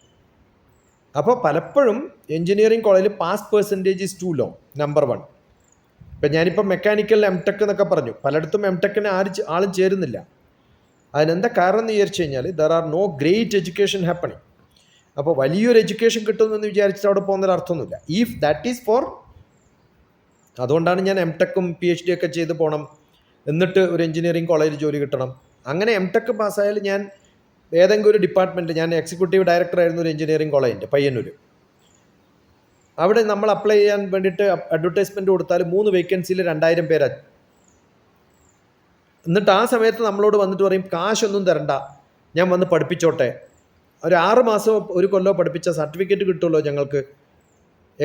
A: അപ്പോൾ പലപ്പോഴും എഞ്ചിനീയറിംഗ് കോളേജിൽ pass percentage is too low, number 1. ഇപ്പം ഞാനിപ്പോൾ മെക്കാനിക്കൽ എംടെക് എന്നൊക്കെ പറഞ്ഞു, പലയിടത്തും എംടെക്കിന് ആളും ചേരുന്നില്ല. അതിനെന്താ കാരണം എന്ന് വിചാരിച്ചു കഴിഞ്ഞാൽ there are no great education happening. അപ്പോൾ വലിയൊരു എഡ്യൂക്കേഷൻ കിട്ടുമെന്ന് വിചാരിച്ചിട്ട് അവിടെ പോകുന്നൊരർത്ഥമൊന്നുമില്ല. ഇഫ് ദാറ്റ് ഈസ് ഫോർ, അതുകൊണ്ടാണ് ഞാൻ എംടെക്കും PhD ഒക്കെ ചെയ്ത് പോകണം, എന്നിട്ട് ഒരു എഞ്ചിനീയറിംഗ് കോളേജിൽ ജോലി കിട്ടണം. അങ്ങനെ എംടെക് പാസ്സായാലും ഞാൻ ഏതെങ്കിലും ഒരു ഡിപ്പാർട്ട്മെൻറ്റ്, ഞാൻ എക്സിക്യൂട്ടീവ് ഡയറക്ടറായിരുന്നു ഒരു എഞ്ചിനീയറിംഗ് കോളേജിൻ്റെ പയ്യന്നൂർ. അവിടെ നമ്മൾ അപ്ലൈ ചെയ്യാൻ വേണ്ടിയിട്ട് അഡ്വർടൈസ്മെൻറ്റ് കൊടുത്താൽ 3 വേക്കൻസിയിൽ 2000 പേരാ. എന്നിട്ട് ആ സമയത്ത് നമ്മളോട് വന്നിട്ട് പറയും കാശൊന്നും തരണ്ട, ഞാൻ വന്ന് പഠിപ്പിച്ചോട്ടെ, ഒരു 6 മാസമോ 1 കൊല്ലമോ പഠിപ്പിച്ച സർട്ടിഫിക്കറ്റ് കിട്ടുമല്ലോ, ഞങ്ങൾക്ക്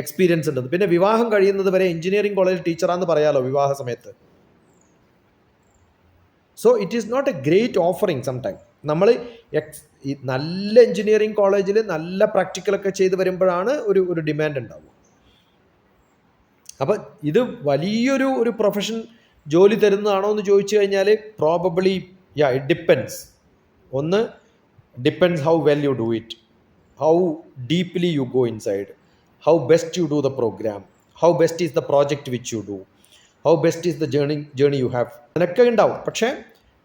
A: എക്സ്പീരിയൻസ് ഉണ്ടെന്ന്. പിന്നെ വിവാഹം കഴിയുന്നത് വരെ എഞ്ചിനീയറിംഗ് കോളേജ് ടീച്ചറാന്ന് പറയാലോ വിവാഹ സമയത്ത്. So it is not a great offering sometime. നമ്മൾ നല്ല എഞ്ചിനീയറിംഗ് കോളേജിൽ നല്ല പ്രാക്ടിക്കലൊക്കെ ചെയ്ത് വരുമ്പോഴാണ് ഒരു ഡിമാൻഡ് ഉണ്ടാവുക. അപ്പം ഇത് വലിയൊരു പ്രൊഫഷൻ ജോലി തരുന്നതാണോ എന്ന് ചോദിച്ചു കഴിഞ്ഞാൽ പ്രോബബിളി ഇറ്റ് ഡിപ്പെൻഡ്സ്. ഒന്ന് depends how well you do it, how deeply you go inside, how best you do the programme, how best is the project which you do, how best is the journey you have. അങ്ങനെയൊക്കെ ഉണ്ടാവും. പക്ഷേ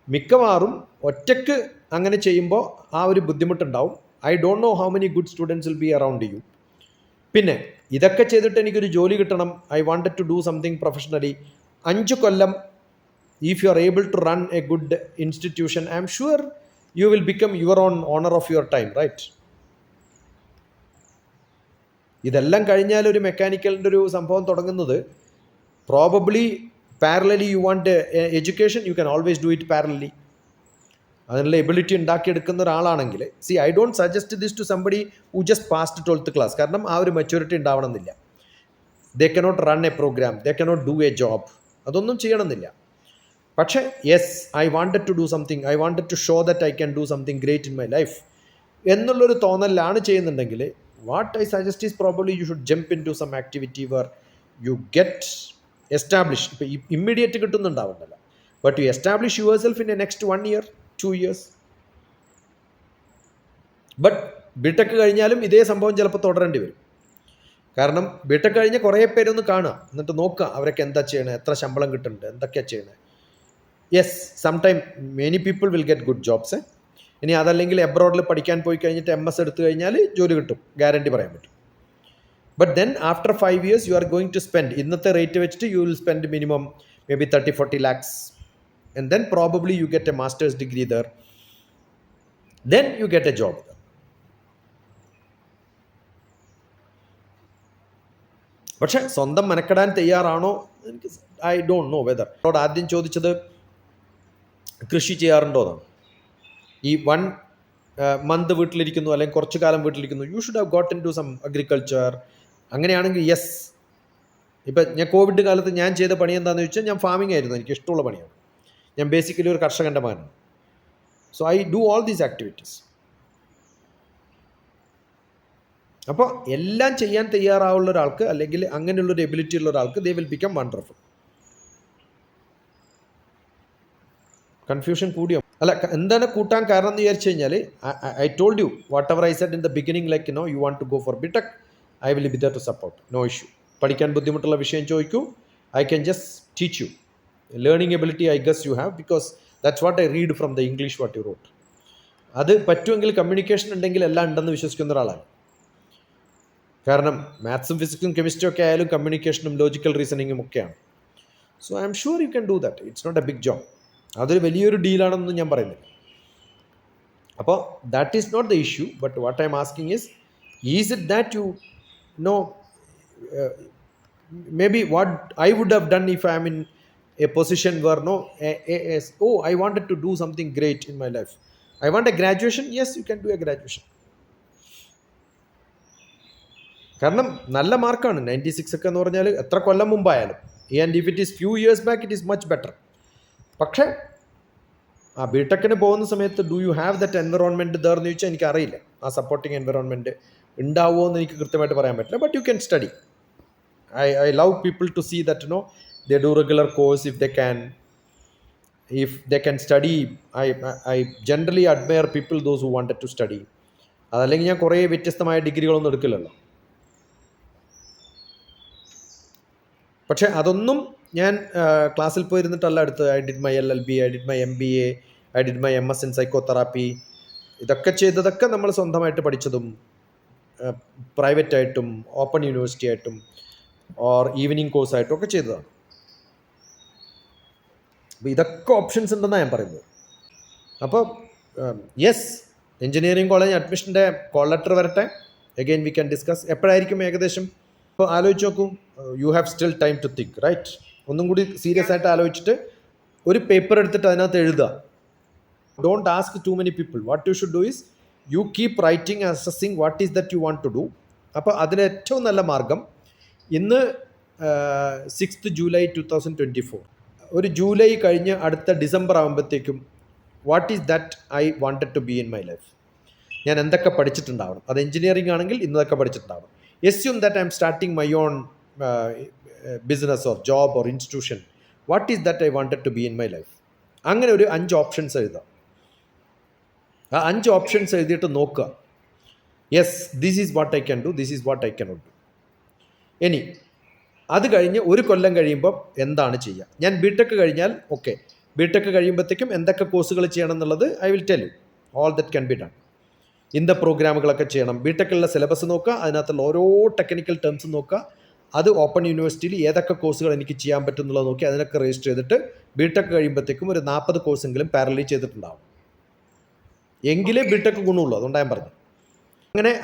A: മിക്കവാറും ഒറ്റയ്ക്ക് അങ്ങനെ ചെയ്യുമ്പോൾ ആ ഒരു ബുദ്ധിമുട്ടുണ്ടാവും. I don't know how many good students will be around you. പിന്നെ ഇതൊക്കെ ചെയ്തിട്ട് എനിക്കൊരു ജോലി കിട്ടണം, I wanted to do something professionally. 5 കൊല്ലം if you are able to run a good institution, I'm sure you will become your own owner of your time, right? ഇതെല്ലാം കഴിഞ്ഞാൽ ഒരു മെക്കാനിക്കലിൻ്റെ ഒരു സംഭവം തുടങ്ങുന്നത് probably parallelly. You want education, you can always do it parallelly. അതിനുള്ള ability ഉണ്ടാക്കിയെടുക്കുന്ന ഒരാളാണെങ്കിൽ, I don't suggest this to somebody who just passed 12th class. കാരണം ആ ഒരു മെച്യൂരിറ്റി ഉണ്ടാവണമെന്നില്ല. They cannot run a program, they cannot do a job, അതൊന്നും ചെയ്യണമെന്നില്ല. പക്ഷേ yes, I wanted to do something, I wanted to show that I can do something great in my life എന്നുള്ളൊരു തോന്നലാണ് ചെയ്യുന്നുണ്ടെങ്കിൽ, what I suggest is probably you should jump into some activity where you get establish. ഇപ്പോൾ immediate കിട്ടുന്നുണ്ടാവുന്നില്ല, but you establish yourself in a next 1 year 2 years. But BTech കഴിഞ്ഞാലും ഇതേ സംഭവം ചിലപ്പോൾ തുടരേണ്ടി വരും. കാരണം ബിടെക് കഴിഞ്ഞ കുറേ പേരൊന്ന് കാണുക, എന്നിട്ട് നോക്കുക അവരൊക്കെ എന്താ ചെയ്യണേ, എത്ര ശമ്പളം കിട്ടുന്നുണ്ട്, എന്തൊക്കെയാണ് ചെയ്യണേ. Yes, sometime many people will get good jobs. ഇനി അതല്ലെങ്കിൽ എബ്രോഡിൽ പഠിക്കാൻ പോയി കഴിഞ്ഞിട്ട് MS എടുത്തു കഴിഞ്ഞാൽ ജോലി കിട്ടും, ഗ്യാരണ്ടി പറയാൻ പറ്റും. But then after 5 years you are going to spend, ഇന്നത്തെ റേറ്റ് വെച്ചിട്ട് you will spend minimum may be 30-40 lakhs. And then probably you get a master's degree there. Then you get a job. പക്ഷെ സ്വന്തം മെനക്കെടാൻ തയ്യാറാണോ? എനിക്ക് I don't no whether. അവരോട് ആദ്യം ചോദിച്ചത് കൃഷി ചെയ്യാറുണ്ടോ എന്നാണ്. ഈ 1 മന്ത് വീട്ടിലിരിക്കുന്നു അല്ലെങ്കിൽ കുറച്ച് കാലം വീട്ടിലിരിക്കുന്നു, you should have got into some agriculture. അങ്ങനെയാണെങ്കിൽ യെസ്. ഇപ്പം ഞാൻ കോവിഡ് കാലത്ത് ഞാൻ ചെയ്ത പണി എന്താണെന്ന് ചോദിച്ചാൽ ഞാൻ ഫാമിംഗ് ആയിരുന്നു, എനിക്ക് ഇഷ്ടമുള്ള പണിയാണ്. ഞാൻ ബേസിക്കലി ഒരു കർഷകൻ്റെ മകനാണ്. So I do all these activities. അപ്പോൾ എല്ലാം ചെയ്യാൻ തയ്യാറാവുള്ള ഒരാൾക്ക് അല്ലെങ്കിൽ അങ്ങനെയുള്ളൊരു എബിലിറ്റി ഉള്ള ഒരാൾക്ക് they will become wonderful. Confusion കൂടിയോ? അല്ല, എന്താണ് കൂട്ടാൻ കാരണം എന്ന് വിചാരിച്ചു കഴിഞ്ഞാൽ, I told you whatever I said in the beginning, like you want to go for BTech, I will be there to support, no issue. പഠിക്കാൻ ബുദ്ധിമുട്ടുള്ള വിഷയം ചോദിക്കൂ, I can just teach you. Learning ability I guess you have, because that's what I read from the English what you wrote. അത് പറ്റുമെങ്കിൽ, communication ഉണ്ടെങ്കിൽ എല്ലാം ഉണ്ടെന്ന് വിശ്വസിക്കുന്ന ഒരാളാണ്. കാരണം മാത്സും ഫിസിക്സും കെമിസ്ട്രിയും ഒക്കെ ആയാലും കമ്മ്യൂണിക്കേഷനും ലോജിക്കൽ റീസണിങ്ങും ഒക്കെയാണ്. So I'm sure you can do that. It's not a big job. അതൊരു വലിയൊരു ഡീലാണെന്നൊന്നും ഞാൻ പറയുന്നില്ല. അപ്പോൾ that is not the issue. But what I'm asking is it that you know maybe what I would have done if I am in a position where I wanted to do something great in my life. I want a graduation. Yes, you can do a graduation. കാരണം നല്ല മാർക്കാണ് 96 ഒക്കെ എന്ന് പറഞ്ഞാൽ എത്ര കൊല്ലം മുമ്പായാലും. And if it is few years back it is much better. പക്ഷേ ആ ബിടെക്കിന് പോകുന്ന സമയത്ത് do you have that environment there എന്ന് ചോദിച്ചാൽ എനിക്കറിയില്ല. ആ സപ്പോർട്ടിങ് എൻവറോൺമെൻറ്റ് ഉണ്ടാവുമോ എന്ന് എനിക്ക് കൃത്യമായിട്ട് പറയാൻ പറ്റില്ല. But you can study. I love people to see that they do regular course if they can study. I generally admire people those who wanted to study. അതല്ലെങ്കിൽ ഞാൻ കുറേ വ്യത്യസ്തമായ ഡിഗ്രികളൊന്നും എടുക്കില്ലല്ലോ. പക്ഷേ അതൊന്നും ഞാൻ ക്ലാസ്സിൽ പോയിരുന്നിട്ടല്ല എടുത്തത്. I did my LLB, I did my MBA, I did my MS in psychotherapy. ഇതൊക്കെ ചെയ്തതൊക്കെ നമ്മൾ സ്വന്തമായിട്ട് പഠിച്ചതും പ്രൈവറ്റായിട്ടും ഓപ്പൺ യൂണിവേഴ്സിറ്റി ആയിട്ടും ഓർ ഈവനിങ് കോഴ്സായിട്ടും ഒക്കെ ചെയ്തതാണ്. അപ്പോൾ ഇതൊക്കെ ഓപ്ഷൻസ് ഉണ്ടെന്നാണ് ഞാൻ പറയുന്നത്. അപ്പോൾ യെസ്, എഞ്ചിനീയറിംഗ് കോളേജ് അഡ്മിഷൻ്റെ കോൾ ലെറ്റർ വരട്ടെ. Again we can discuss. എപ്പോഴായിരിക്കും ഏകദേശം? അപ്പോൾ ആലോചിച്ച് നോക്കൂ. You have still time to think, right? ഒന്നും കൂടി സീരിയസ് ആയിട്ട് ആലോചിച്ചിട്ട് ഒരു പേപ്പർ എടുത്തിട്ട് അതിനകത്ത് എഴുതുക. Don't ask too many people. What you should do is you keep writing, assessing what is that you want to do. അപ്പോൾ അതിന് ഏറ്റവും നല്ല മാർഗം, ഇന്ന് 6th July 2024, ഒരു ജൂലൈ കഴിഞ്ഞ് അടുത്ത ഡിസംബർ ആകുമ്പോഴത്തേക്കും what is that I wanted to be in my life. ഞാൻ എന്തൊക്കെ പഠിച്ചിട്ടുണ്ടാവണം. അത് എഞ്ചിനീയറിംഗ് ആണെങ്കിൽ ഇന്നതൊക്കെ പഠിച്ചിട്ടുണ്ടാവണം. Assume that I am starting my own business or job or institution. What is that I wanted to be in my life. അങ്ങനെ ഒരു 5 options എഴുതാം. ആ 5 ഓപ്ഷൻസ് എഴുതിയിട്ട് നോക്കുക. Yes, this is what I can do, this is what I cannot do. ഇനി അത് കഴിഞ്ഞ് ഒരു കൊല്ലം കഴിയുമ്പം എന്താണ് ചെയ്യുക? ഞാൻ ബിടെക് കഴിഞ്ഞാൽ ഓക്കെ, ബിടെക് കഴിയുമ്പോഴത്തേക്കും എന്തൊക്കെ കോഴ്സുകൾ ചെയ്യണം എന്നുള്ളത് I will tell you. All that can be done. ഇന്ന പ്രോഗ്രാമുകളൊക്കെ ചെയ്യണം. ബിടെക്കിലുള്ള സിലബസ് നോക്കുക, അതിനകത്തുള്ള ഓരോ ടെക്നിക്കൽ ടേംസും നോക്കുക. അത് ഓപ്പൺ യൂണിവേഴ്സിറ്റിയിൽ ഏതൊക്കെ കോഴ്സുകൾ എനിക്ക് ചെയ്യാൻ പറ്റും എന്നുള്ളത് നോക്കി അതിനൊക്കെ രജിസ്റ്റർ ചെയ്തിട്ട് ബിടെക് കഴിയുമ്പോഴത്തേക്കും ഒരു 40 കോഴ്സെങ്കിലും പാരലി ചെയ്തിട്ടുണ്ടാവും. എങ്കിലേ ബിടെക് ഗുണമുള്ളൂ. അതുകൊണ്ടാണ് ഞാൻ പറഞ്ഞു.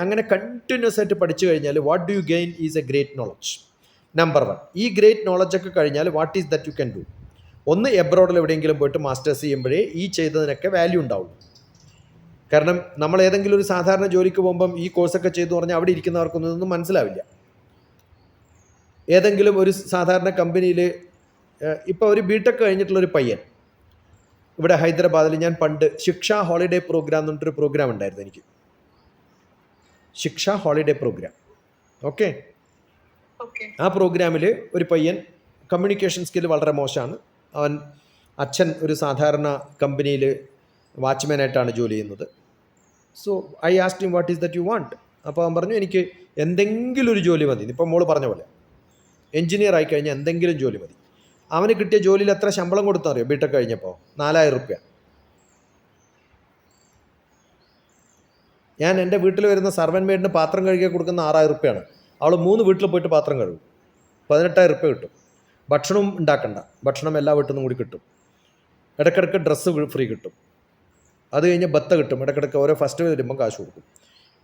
A: അങ്ങനെ കണ്ടിന്യൂസ് ആയിട്ട് പഠിച്ചു കഴിഞ്ഞാൽ what do you gain is A great knowledge. Number 1. ഈ ഗ്രേറ്റ് നോളജൊക്കെ കഴിഞ്ഞാൽ what is that U can do. ഒന്ന്, എബ്രോഡിൽ എവിടെയെങ്കിലും പോയിട്ട് മാസ്റ്റേഴ്സ് ചെയ്യുമ്പോഴേ ഈ ചെയ്തതിനൊക്കെ വാല്യൂ ഉണ്ടാവും. കാരണം നമ്മൾ ഏതെങ്കിലും ഒരു സാധാരണ ജോലിക്ക് പോകുമ്പം ഈ കോഴ്സൊക്കെ ചെയ്തു പറഞ്ഞാൽ അവിടെ ഇരിക്കുന്നവർക്കൊന്നും ഇതൊന്നും മനസ്സിലാവില്ല. ഏതെങ്കിലും ഒരു സാധാരണ കമ്പനിയിൽ ഇപ്പോൾ ഒരു ബിടെക് കഴിഞ്ഞിട്ടുള്ളൊരു പയ്യൻ ഇവിടെ ഹൈദരാബാദിൽ, ഞാൻ പണ്ട് ശിക്ഷ ഹോളിഡേ പ്രോഗ്രാം എന്ന് പറഞ്ഞിട്ടൊരു പ്രോഗ്രാം ഉണ്ടായിരുന്നു എനിക്ക്. ശിക്ഷ ഹോളിഡേ പ്രോഗ്രാം. ഓക്കെ, ആ പ്രോഗ്രാമിൽ ഒരു പയ്യൻ കമ്മ്യൂണിക്കേഷൻ സ്കിൽ വളരെ മോശമാണ്. അവൻ അച്ഛൻ ഒരു സാധാരണ കമ്പനിയിൽ വാച്ച്മാനായിട്ടാണ് ജോലി ചെയ്യുന്നത്. So I asked him what is that you want. അപ്പോൾ അവൻ പറഞ്ഞു എനിക്ക് എന്തെങ്കിലും ഒരു ജോലി മതി. ഇപ്പം മോള് പറഞ്ഞ പോലെ എഞ്ചിനീയർ ആയി കഴിഞ്ഞാൽ എന്തെങ്കിലും ജോലി മതി. അവന് കിട്ടിയ ജോലിയിൽ എത്ര ശമ്പളം കൊടുത്തറിയോ? ബിടെക് കഴിഞ്ഞപ്പോൾ 4000 രൂപ. ഞാൻ എൻ്റെ വീട്ടിൽ വരുന്ന സർവൻറ്റ് മെയ്ഡിന് പാത്രം കഴുകിയാൽ കൊടുക്കുന്ന 6000 രൂപയാണ്. അവൾ 3 വീട്ടിൽ പോയിട്ട് പാത്രം കഴുകും. 18000 രൂപ കിട്ടും. ഭക്ഷണവും ഉണ്ടാക്കണ്ട, ഭക്ഷണം എല്ലാ വീട്ടിൽ നിന്നും കൂടി കിട്ടും. ഇടയ്ക്കിടയ്ക്ക് ഡ്രസ്സ് ഫ്രീ കിട്ടും. അത് കഴിഞ്ഞ് ബത്ത കിട്ടും. ഇടയ്ക്കിടയ്ക്ക് ഓരോ ഫസ്റ്റ് വരുമ്പം കാശ് കൊടുക്കും.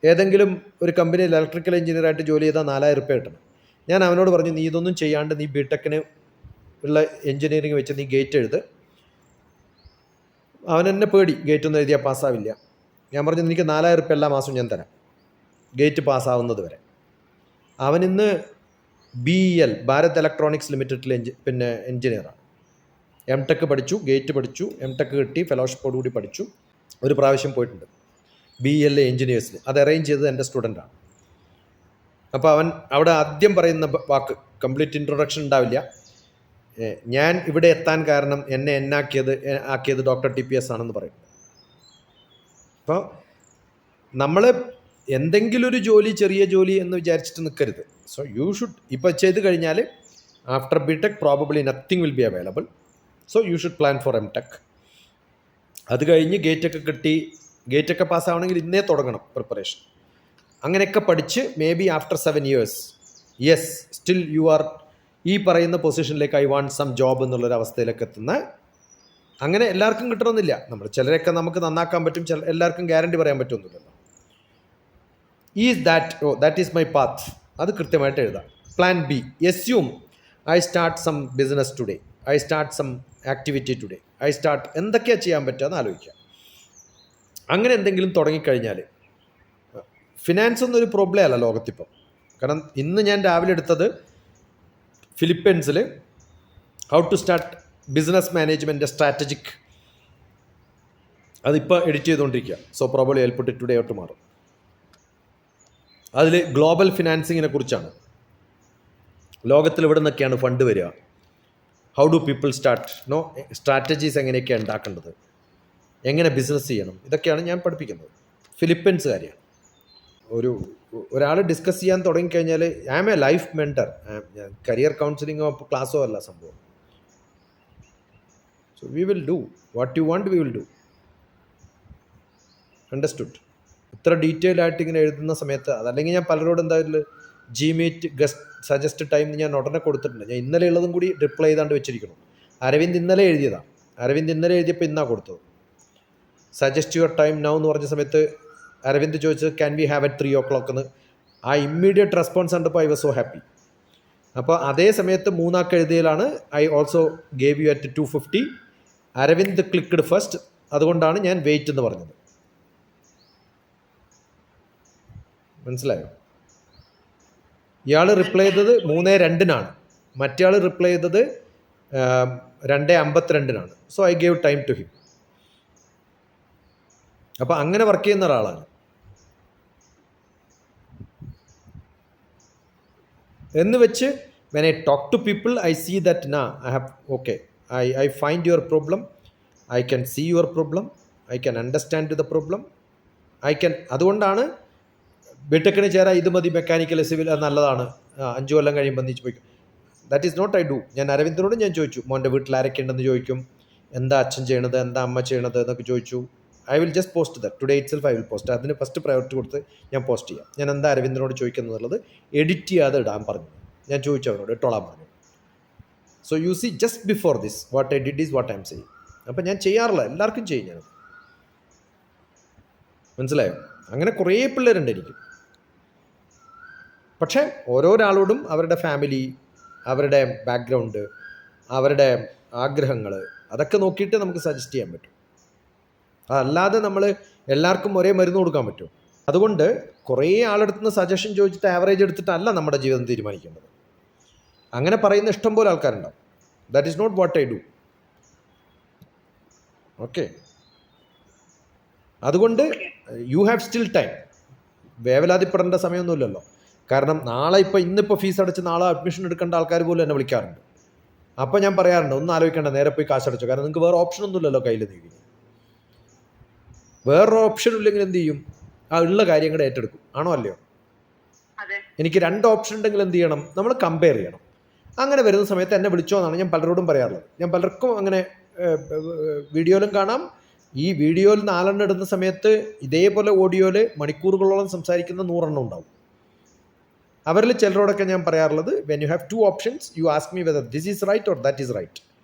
A: ഏതെങ്കിലും ഒരു കമ്പനിയിൽ ഇലക്ട്രിക്കൽ എഞ്ചിനീയറായിട്ട് ജോലി ചെയ്താൽ 4000 രൂപ കിട്ടണം. ഞാൻ അവനോട് പറഞ്ഞു, നീ ഇതൊന്നും ചെയ്യാണ്ട് നീ ബിടെക്കിന് ഉള്ള എഞ്ചിനീയറിംഗ് വെച്ച് നീ ഗേറ്റ് എഴുത്. അവൻ എന്നെ പേടി, ഗേറ്റൊന്നും എഴുതിയാൽ പാസ്സാവില്ല. ഞാൻ പറഞ്ഞു എനിക്ക് 4000 റുപ്യ എല്ലാ മാസവും ഞാൻ തരാം ഗേറ്റ് പാസ്സാവുന്നത് വരെ. അവനിന്ന് BEL ഭാരത് ഇലക്ട്രോണിക്സ് ലിമിറ്റഡിലെ പിന്നെ എഞ്ചിനീയറാണ്. MTech പഠിച്ചു, ഗേറ്റ് പഠിച്ചു, MTech കിട്ടി, ഫെലോഷിപ്പോടുകൂടി പഠിച്ചു. ഒരു പ്രാവശ്യം പോയിട്ടുണ്ട് BEL എഞ്ചിനീയേഴ്സിന്. അത് അറേഞ്ച് ചെയ്തത് എൻ്റെ സ്റ്റുഡൻ്റാണ്. അപ്പോൾ അവൻ അവിടെ ആദ്യം പറയുന്ന വാക്ക്, കംപ്ലീറ്റ് ഇൻട്രൊഡക്ഷൻ ഉണ്ടാവില്ല, ഞാൻ ഇവിടെ എത്താൻ കാരണം എന്നെ ആക്കിയത് ഡോക്ടർ TPS ആണെന്ന് പറയും. അപ്പോൾ നമ്മൾ എന്തെങ്കിലും ഒരു ജോലി, ചെറിയ ജോലി എന്ന് വിചാരിച്ചിട്ട് നിൽക്കരുത്. സോ യു ഷുഡ്, ഇപ്പോൾ ചെയ്ത് കഴിഞ്ഞാൽ after BTech probably nothing will be available. So you should plan for MTech. അത് കഴിഞ്ഞ് ഗേറ്റൊക്കെ പാസ്സാവണമെങ്കിൽ ഇന്നേ തുടങ്ങണം പ്രിപ്പറേഷൻ. അങ്ങനെയൊക്കെ പഠിച്ച് may be after 7 years yes still you are ഈ പറയുന്ന പൊസിഷനിലേക്ക് ഐ വാണ്ട് സം ജോബ് എന്നുള്ളൊരവസ്ഥയിലേക്ക് എത്തുന്ന. അങ്ങനെ എല്ലാവർക്കും കിട്ടണമെന്നില്ല. നമ്മൾ ചിലരൊക്കെ നമുക്ക് നന്നാക്കാൻ പറ്റും, എല്ലാവർക്കും ഗ്യാരണ്ടി പറയാൻ പറ്റുമൊന്നുമില്ലല്ലോ. ദാറ്റ് ഈസ് മൈ പാത്ത്, അത് കൃത്യമായിട്ട് എഴുതാം. Plan B, assume I start some business today, I start some activity today, എന്തൊക്കെയാണ് ചെയ്യാൻ പറ്റുക എന്ന് ആലോചിക്കുക. അങ്ങനെ എന്തെങ്കിലും തുടങ്ങിക്കഴിഞ്ഞാൽ ഫിനാൻസ് ഒന്നും ഒരു പ്രോബ്ലം അല്ല ലോകത്തിപ്പം. കാരണം ഇന്ന് ഞാൻ രാവിലെ എടുത്തത് ഫിലിപ്പീൻസിൽ how to start business management strategic, അതിപ്പോൾ എഡിറ്റ് ചെയ്തുകൊണ്ടിരിക്കുക. So probably I put it today or tomorrow. അതിൽ ഗ്ലോബൽ ഫിനാൻസിങ്ങിനെ കുറിച്ചാണ്. ലോകത്തിൽ ഇവിടെ നിന്നൊക്കെയാണ് ഫണ്ട് വരിക, how do people start, strategies എങ്ങനെയൊക്കെയാണ് ഉണ്ടാക്കേണ്ടത്, എങ്ങനെ ബിസിനസ് ചെയ്യണം, ഇതൊക്കെയാണ് ഞാൻ പഠിപ്പിക്കുന്നത്. ഫിലിപ്പീൻസുകാരെയാണ്. ഒരാൾ ഡിസ്കസ് ചെയ്യാൻ തുടങ്ങിക്കഴിഞ്ഞാൽ I am a life mentor, career കൗൺസിലിങ്ങോ ക്ലാസ്സോ അല്ല സംഭവം. So we will do what you want, we will do. Understood? ഇത്ര ഡീറ്റെയിൽ ആയിട്ട് ഇങ്ങനെ എഴുതുന്ന സമയത്ത്, അതല്ലെങ്കിൽ ഞാൻ പലരോട് എന്തായാലും Gmeet ഗസ്റ്റ് സജസ്റ്റ് ടൈം ഞാൻ ഉടനെ കൊടുത്തിട്ടുണ്ട്. ഞാൻ ഇന്നലെ ഉള്ളതും കൂടി റിപ്ലൈ ചെയ്താണ്ട് വെച്ചിരിക്കണം. അരവിന്ദ് ഇന്നലെ എഴുതിയതാണ്. അരവിന്ദ് ഇന്നലെ എഴുതിയപ്പോൾ ഇന്നാണ് കൊടുത്തത്. സജസ്റ്റ് യുവർ ടൈം നൗ എന്ന് പറഞ്ഞ സമയത്ത് അരവിന്ദ് ചോദിച്ചത് can we have at 3 o'clock എന്ന്. ആ ഇമ്മീഡിയറ്റ് റെസ്പോൺസ് കണ്ടപ്പോൾ ഐ വാസ് സോ ഹാപ്പി. അപ്പോൾ അതേ സമയത്ത് 3 എഴുതിയതിലാണ് I also gave you at 2:50. Aravind clicked first, അതുകൊണ്ടാണ് ഞാൻ വെയിറ്റ് എന്ന് പറഞ്ഞത്. മനസ്സിലായോ? ഇയാൾ റിപ്ലൈ ചെയ്തത് 3:02-നാണ്, മറ്റേ ആൾ റിപ്ലൈ ചെയ്തത് 2:52-നാണ്. So I gave time to him. അപ്പോൾ അങ്ങനെ വർക്ക് ചെയ്യുന്ന ഒരാളാണ്. എന്ന് വെച്ച് when I talk to people, I see that I find your problem, I can see your problem, I can understand the problem, അതുകൊണ്ടാണ് ബിടെക്കിന് ചേരാൻ ഇത് മതി, മെക്കാനിക്കൽ സിവിൽ അത് നല്ലതാണ്, 5 കൊല്ലം കഴിയുമ്പോൾ നീച്ച് പോയിക്കും. That is not I do. ഞാൻ അരവിന്ദനോട് ഞാൻ ചോദിച്ചു, മോൻ്റെ വീട്ടിൽ ആരൊക്കെ ഉണ്ടെന്ന് ചോദിക്കും, എന്താ അച്ഛൻ ചെയ്യണത്, എന്താ അമ്മ ചെയ്യണത് എന്നൊക്കെ ചോദിച്ചു. I will just post that today itself. I will post. അതിന് ഫസ്റ്റ് പ്രയോറിറ്റി കൊടുത്ത് ഞാൻ പോസ്റ്റ് ചെയ്യാം. ഞാൻ എന്താ അരവിന്ദനോട് ചോദിക്കുന്നുള്ളത് എഡിറ്റ് ചെയ്യാതെ ഇടാൻ പറഞ്ഞു. ഞാൻ ചോദിച്ചു അവരോട്, ഇട്ടോളാൻ പറഞ്ഞു. So you C just before this what I did is what I am saying. അപ്പം ഞാൻ ചെയ്യാറില്ല, എല്ലാവർക്കും ചെയ്യും ഞാനത്. മനസ്സിലായോ? അങ്ങനെ കുറേ പിള്ളേരുണ്ട് എനിക്ക്. പക്ഷേ ഓരോരാളോടും അവരുടെ ഫാമിലി, അവരുടെ ബാക്ക്ഗ്രൗണ്ട്, അവരുടെ ആഗ്രഹങ്ങൾ, അതൊക്കെ നോക്കിയിട്ട് നമുക്ക് സജസ്റ്റ് ചെയ്യാൻ പറ്റും. അതല്ലാതെ നമ്മൾ എല്ലാവർക്കും ഒരേ മരുന്ന് കൊടുക്കാൻ പറ്റും. അതുകൊണ്ട് കുറേ ആളെടുത്തുനിന്ന് സജഷൻ ചോദിച്ചിട്ട് ആവറേജ് എടുത്തിട്ടല്ല നമ്മുടെ ജീവിതം തീരുമാനിക്കേണ്ടത്. അങ്ങനെ പറയുന്ന ഇഷ്ടം പോലെ ആൾക്കാരുണ്ടാവും. That is not what I do. Okay? അതുകൊണ്ട് യു ഹാവ് സ്റ്റിൽ ടൈം. വേവലാതിപ്പെടേണ്ട സമയമൊന്നുമില്ലല്ലോ. കാരണം നാളെ ഇന്നിപ്പോൾ ഫീസ് അടച്ച് നാളെ അഡ്മിഷൻ എടുക്കേണ്ട ആൾക്കാർ പോലും എന്നെ വിളിക്കാറുണ്ട്. അപ്പോൾ ഞാൻ പറയാറുണ്ട്, ഒന്നും ആലോചിക്കേണ്ട, നേരെ പോയി കാശ് അടച്ചോ. കാരണം നിങ്ങൾക്ക് വേറെ ഓപ്ഷൻ ഒന്നുമില്ലല്ലോ കയ്യിൽ. നീക്കി വേറൊരു ഓപ്ഷൻ ഇല്ലെങ്കിൽ എന്ത് ചെയ്യും? ആ ഉള്ള കാര്യങ്ങൾ ഏറ്റെടുക്കും. ആണോ അല്ലയോ? എനിക്ക് 2 ഓപ്ഷൻ ഉണ്ടെങ്കിൽ എന്ത് ചെയ്യണം? നമ്മൾ കമ്പയർ ചെയ്യണം. അങ്ങനെ വരുന്ന സമയത്ത് എന്നെ വിളിച്ചോ എന്നാണ് ഞാൻ പലരോടും പറയാറുള്ളത്. ഞാൻ പലർക്കും അങ്ങനെ വീഡിയോയിലും കാണാം. ഈ വീഡിയോയിൽ 4 എണ്ണം ഇടുന്ന സമയത്ത് ഇതേപോലെ ഓഡിയോയിൽ മണിക്കൂറുകളോളം സംസാരിക്കുന്ന 100 എണ്ണം ഉണ്ടാവും. അവരിൽ ചിലരോടൊക്കെ ഞാൻ പറയാറുള്ളത്, when you have 2 options, you ask me whether this is right or that is right,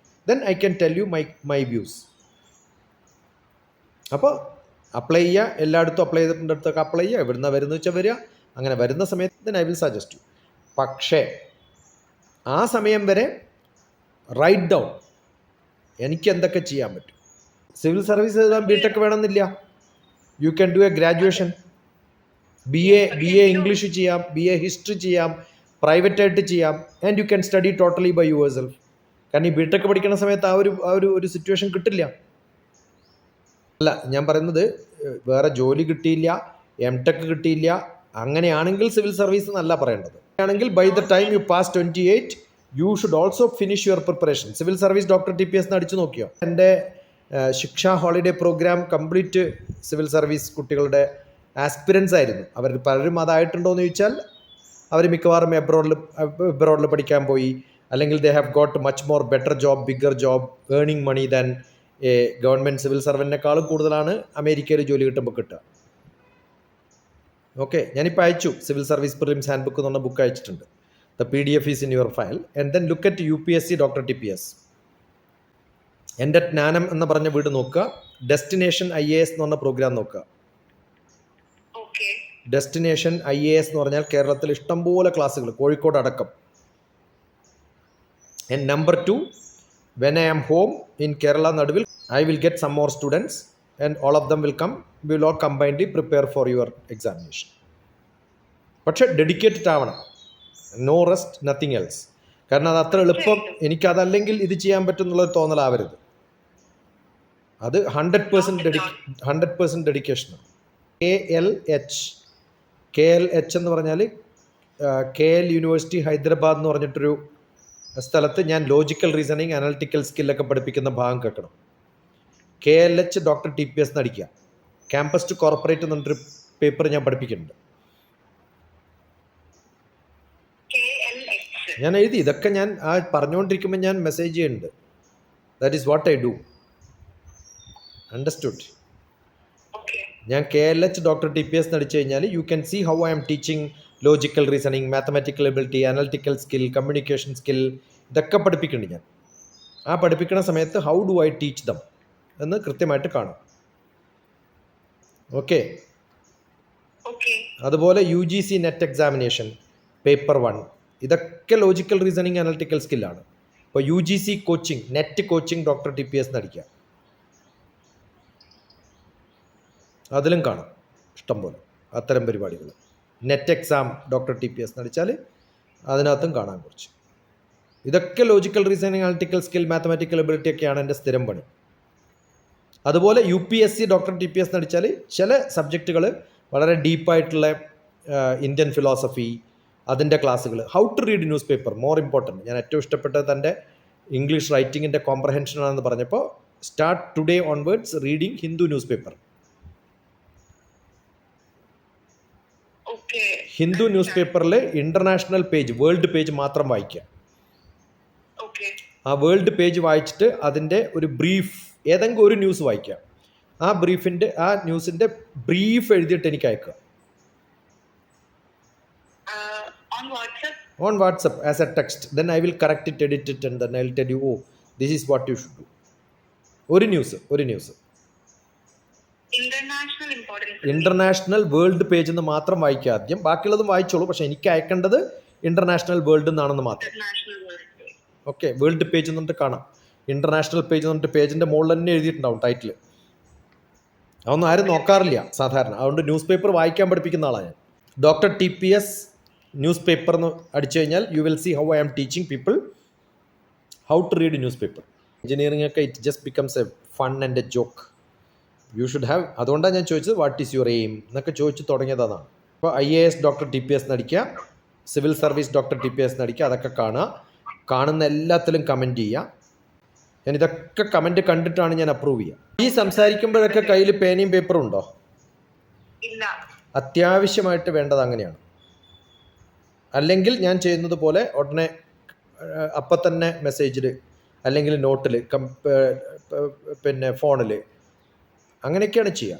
A: then I can tell you my views. അപ്പോൾ അപ്ലൈ ചെയ്യുക. എല്ലായിടത്തും അപ്ലൈ ചെയ്തിട്ടുണ്ട്, അടുത്തൊക്കെ അപ്ലൈ ചെയ്യുക. എവിടുന്ന വരുന്ന വെച്ചാൽ വരിക. അങ്ങനെ വരുന്ന സമയത്ത് then I will suggest U. പക്ഷേ ആ സമയം വരെ റൈറ്റ് ഡൗൺ എനിക്ക് എന്തൊക്കെ ചെയ്യാൻ പറ്റും. സിവിൽ സർവീസ് എഴുതാൻ ബിടെക് വേണമെന്നില്ല. You can do a graduation. B A English ചെയ്യാം, ബി എ ഹിസ്റ്ററി ചെയ്യാം, പ്രൈവറ്റ് ആയിട്ട് ചെയ്യാം, and you can study totally by yourself. കാരണം ഈ ബിടെക് പഠിക്കുന്ന സമയത്ത് ഒരു സിറ്റുവേഷൻ കിട്ടില്ല. അല്ല, ഞാൻ പറയുന്നത് വേറെ ജോലി കിട്ടിയില്ല, എം ടെക് കിട്ടിയില്ല, അങ്ങനെയാണെങ്കിൽ സിവിൽ സർവീസ് എന്നല്ല പറയേണ്ടത്. ആണെങ്കിൽ by the time you pass 28 you should also finish your preparation. Civil service doctor TPS അടിച്ചു നോക്കിയോ? എൻ്റെ ശിക്ഷ holiday programme complete civil service കുട്ടികളുടെ ആസ്പിരൻസ് ആയിരുന്നു. അവർ പലരും അതായിട്ടുണ്ടോ എന്ന് ചോദിച്ചാൽ അവർ മിക്കവാറും എബ്രോഡിൽ പഠിക്കാൻ പോയി, അല്ലെങ്കിൽ they have got much more better job, bigger job, earning money than a government civil സർവൻറ്റിനേക്കാളും കൂടുതലാണ് അമേരിക്കയിൽ ജോലി കിട്ടുമ്പോൾ കിട്ടുക. ഓക്കെ, ഞാനിപ്പോൾ അയച്ചു civil service prelims handbook എന്ന് പറഞ്ഞ ബുക്ക് അയച്ചിട്ടുണ്ട്. The PDF is in your file. And then look at UPSC doctor TPS. എൻ്റെ ജ്ഞാനം എന്ന് പറഞ്ഞ വീട് നോക്കുക. ഡെസ്റ്റിനേഷൻ IAS എന്ന് പറഞ്ഞ പ്രോഗ്രാം നോക്കുക. ഡെസ്റ്റിനേഷൻ IAS എന്ന് പറഞ്ഞാൽ കേരളത്തിൽ ഇഷ്ടംപോലെ ക്ലാസ്സുകൾ, കോഴിക്കോട് അടക്കം. And number 2, when I am home in Kerala നടുവിൽ I will get some more students and all of them will come. We will all combinedly prepare for your examination. പക്ഷെ dedicated ആവണം. No rest, nothing else. കാരണം അത് അത്ര എളുപ്പം എനിക്കതല്ലെങ്കിൽ ഇത് ചെയ്യാൻ പറ്റും എന്നുള്ളൊരു തോന്നലാവരുത്. അത് 100% ഡെഡിക്കേഷനാണ്. KLH എന്ന് പറഞ്ഞാൽ KL യൂണിവേഴ്സിറ്റി ഹൈദരാബാദ് എന്ന് പറഞ്ഞിട്ടൊരു സ്ഥലത്ത് ഞാൻ ലോജിക്കൽ റീസണിങ്, അനലിറ്റിക്കൽ സ്കില്ലൊക്കെ പഠിപ്പിക്കുന്ന ഭാഗം കേൾക്കണം. KLH ഡോക്ടർ TPS അടിക്കുക. ക്യാമ്പസ് ടു കോർപ്പറേറ്റ് എന്ന് പറഞ്ഞിട്ടൊരു പേപ്പർ ഞാൻ പഠിപ്പിക്കുന്നുണ്ട്. ഞാൻ എഴുതി, ഇതൊക്കെ ഞാൻ ആ പറഞ്ഞുകൊണ്ടിരിക്കുമ്പോൾ ഞാൻ മെസ്സേജ് ചെയ്യുന്നുണ്ട്. That is what I do. Understood? ഞാൻ KLH ഡോക്ടർ TPS അടിച്ചു കഴിഞ്ഞാൽ you can see how I'm teaching logical reasoning, mathematical ability, analytical skill, communication skill, ഇതൊക്കെ പഠിപ്പിക്കുന്നുണ്ട് ഞാൻ. ആ പഠിപ്പിക്കുന്ന സമയത്ത് how do I teach them എന്ന് കൃത്യമായിട്ട് കാണും. ഓക്കെ. അതുപോലെ UGC നെറ്റ് എക്സാമിനേഷൻ പേപ്പർ 1, ഇതൊക്കെ ലോജിക്കൽ റീസണിങ്, അനലിറ്റിക്കൽ സ്കില്ലാണ്. ഇപ്പോൾ UGC coaching, net coaching doctor TPS അടിക്കുക. അതിലും കാണാം ഇഷ്ടംപോലെ അത്തരം പരിപാടികൾ. നെറ്റ് എക്സാം ഡോക്ടർ TPS അടിച്ചാൽ അതിനകത്തും കാണാൻ കുറച്ച്. ഇതൊക്കെ logical reasoning, analytical skill, mathematical ability ഒക്കെയാണ് എൻ്റെ സ്ഥിരം പണി. അതുപോലെ UPSC ഡോക്ടർ TPS അടിച്ചാൽ ചില സബ്ജക്റ്റുകൾ വളരെ ഡീപ്പായിട്ടുള്ള ഇന്ത്യൻ ഫിലോസഫി, അതിൻ്റെ ക്ലാസ്സുകൾ, how to read newspaper, more important. ഞാൻ ഏറ്റവും ഇഷ്ടപ്പെട്ടത് തൻ്റെ ഇംഗ്ലീഷ് റൈറ്റിങ്ങിൻ്റെ കോംപ്രഹെൻഷനാണെന്ന് പറഞ്ഞപ്പോൾ start today onwards reading Hindu newspaper. Hindu news പേപ്പറിൽ ഇൻ്റർനാഷണൽ പേജ്, വേൾഡ് പേജ് മാത്രം വായിക്കുക. ആ വേൾഡ് പേജ് വായിച്ചിട്ട് അതിൻ്റെ ഒരു ബ്രീഫ്, ഏതെങ്കിലും ഒരു ന്യൂസ് വായിക്കുക. ആ ന്യൂസിൻ്റെ ബ്രീഫ് എഴുതിയിട്ട് എനിക്ക് അയക്കുക. On WhatsApp as a text. Then I will correct it, edit it, and then I will tell you, oh, this is what you should do. ഒരു ന്യൂസ് ഇന്റർനാഷണൽ വേൾഡ് പേജ് എന്ന് മാത്രം വായിക്കുക ആദ്യം. ബാക്കിയുള്ളതും വായിച്ചോളൂ, പക്ഷെ എനിക്ക് അയക്കേണ്ടത് ഇന്റർനാഷണൽ വേൾഡ് എന്നാണെന്ന് മാത്രം. ഓക്കെ, വേൾഡ് പേജ് എന്നിട്ട് കാണാം. ഇന്റർനാഷണൽ പേജ് എന്നിട്ട് പേജിൻ്റെ മുകളിൽ തന്നെ എഴുതിയിട്ടുണ്ടാവും ടൈറ്റിൽ. അതൊന്നും ആരും നോക്കാറില്ല സാധാരണ. അതുകൊണ്ട് ന്യൂസ് പേപ്പർ വായിക്കാൻ പഠിപ്പിക്കുന്ന ആളാണ് ഞാൻ. ഡോക്ടർ TPS ന്യൂസ് പേപ്പർ എന്ന് അടിച്ചു കഴിഞ്ഞാൽ you will see how I am teaching people how to read newspaper. Engineering ഒക്കെ it just becomes a fun and a joke. You should have. അതുകൊണ്ടാണ് ഞാൻ ചോദിച്ചത് വാട്ട് ഈസ് യുവർ എയിം എന്നൊക്കെ ചോദിച്ച് തുടങ്ങിയത് അതാണ്. ഇപ്പോൾ IAS ഡോക്ടർ TPS അടിക്കുക, സിവിൽ സർവീസ് ഡോക്ടർ TPS അടിക്കുക, അതൊക്കെ കാണുക. കാണുന്ന എല്ലാത്തിലും കമൻറ്റ് ചെയ്യുക. ഞാൻ ഇതൊക്കെ കമൻറ്റ് കണ്ടിട്ടാണ് ഞാൻ അപ്രൂവ് ചെയ്യുക. ഈ സംസാരിക്കുമ്പോഴൊക്കെ കയ്യിൽ പേനയും പേപ്പറും ഉണ്ടോ? അത്യാവശ്യമായിട്ട് വേണ്ടത് അങ്ങനെയാണ്. അല്ലെങ്കിൽ ഞാൻ ചെയ്യുന്നത് പോലെ ഉടനെ അപ്പം തന്നെ മെസ്സേജിൽ അല്ലെങ്കിൽ നോട്ടിൽ പിന്നെ ഫോണിൽ അങ്ങനെയൊക്കെയാണ് ചെയ്യുക.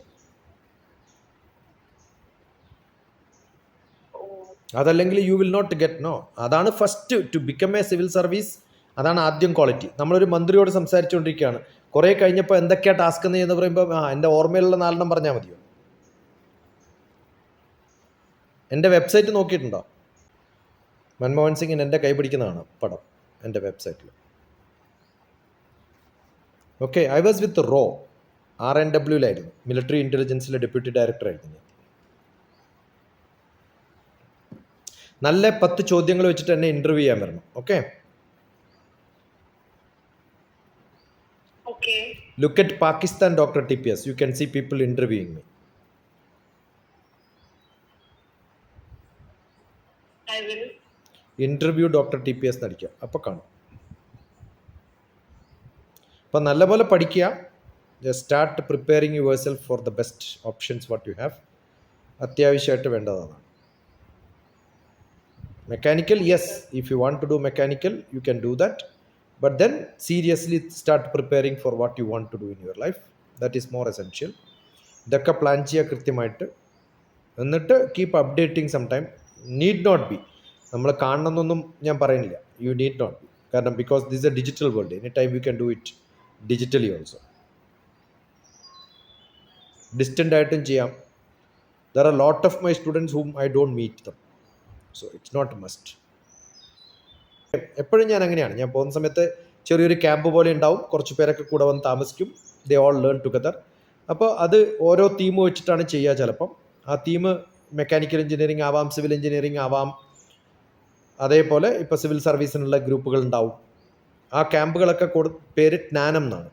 A: അതല്ലെങ്കിൽ you will not get know. അതാണ് first to become a civil service. അതാണ് ആദ്യം ക്വാളിറ്റി. നമ്മളൊരു മന്ത്രിയോട് സംസാരിച്ചുകൊണ്ടിരിക്കുകയാണ്, കുറേ കഴിഞ്ഞപ്പോൾ എന്തൊക്കെയാണ് ടാസ്ക് എന്ന് പറയുമ്പോൾ എൻ്റെ ഓർമ്മയിലുള്ള 4 പറഞ്ഞാൽ മതിയോ? എൻ്റെ വെബ്സൈറ്റ് നോക്കിയിട്ടുണ്ടോ? മൻമോഹൻ സിംഗിന് എൻ്റെ കൈ പിടിക്കുന്നതാണ് പടം എൻ്റെ വെബ്സൈറ്റിൽ. ഓക്കെ, ഐ വാസ് വിത്ത് റോ. RNWയിലായിരുന്നു, മിലിറ്ററി ഇൻ്റലിജൻസിലെ ഡെപ്യൂട്ടി ഡയറക്ടറായിരുന്നു ഞാൻ. നല്ല 10 ചോദ്യങ്ങൾ വെച്ചിട്ട് എന്നെ ഇൻ്റർവ്യൂ ചെയ്യാൻ വരണം. Okay, look at Pakistan doctor TPS. You can see people interviewing me. Interview doctor TPS എന്നടിക്കുക, അപ്പോൾ കാണും. അപ്പം നല്ലപോലെ പഠിക്കുക. Just start preparing yourself for the best options what you have. അത്യാവശ്യമായിട്ട് വേണ്ടതാണ്. Mechanical, yes, if you want to do mechanical you can do that, but then seriously start preparing for what you want to do in your life. That is more essential. ഇതൊക്കെ plan ചെയ്യുക കൃത്യമായിട്ട്. എന്നിട്ട് keep updating some time. Need not be, നമ്മൾ കാണണമെന്നൊന്നും ഞാൻ പറയുന്നില്ല. You need not be, കാരണം because this a digital world. Any time you can do it digitally also. Distant ആയിട്ടും ചെയ്യാം. There are lot of my students whom I don't meet them, so it's not must. എപ്പോഴും ഞാൻ അങ്ങനെയാണ്. ഞാൻ പോകുന്ന സമയത്ത് ചെറിയൊരു ക്യാമ്പ് പോലെ ഉണ്ടാവും, കുറച്ച് പേരൊക്കെ കൂടെ വന്ന് താമസിക്കും. They all learn together. അപ്പോൾ അത് ഓരോ തീം വെച്ചിട്ടാണ് ചെയ്യുക. ചിലപ്പം ആ തീം മെക്കാനിക്കൽ എഞ്ചിനീയറിംഗ് ആവാം, സിവിൽ എഞ്ചിനീയറിംഗ് ആവാം. അതേപോലെ ഇപ്പോൾ സിവിൽ സർവീസിനുള്ള ഗ്രൂപ്പുകൾ ഉണ്ടാവും. ആ ക്യാമ്പുകളൊക്കെ പേര് ജ്ഞാനം എന്നാണ്,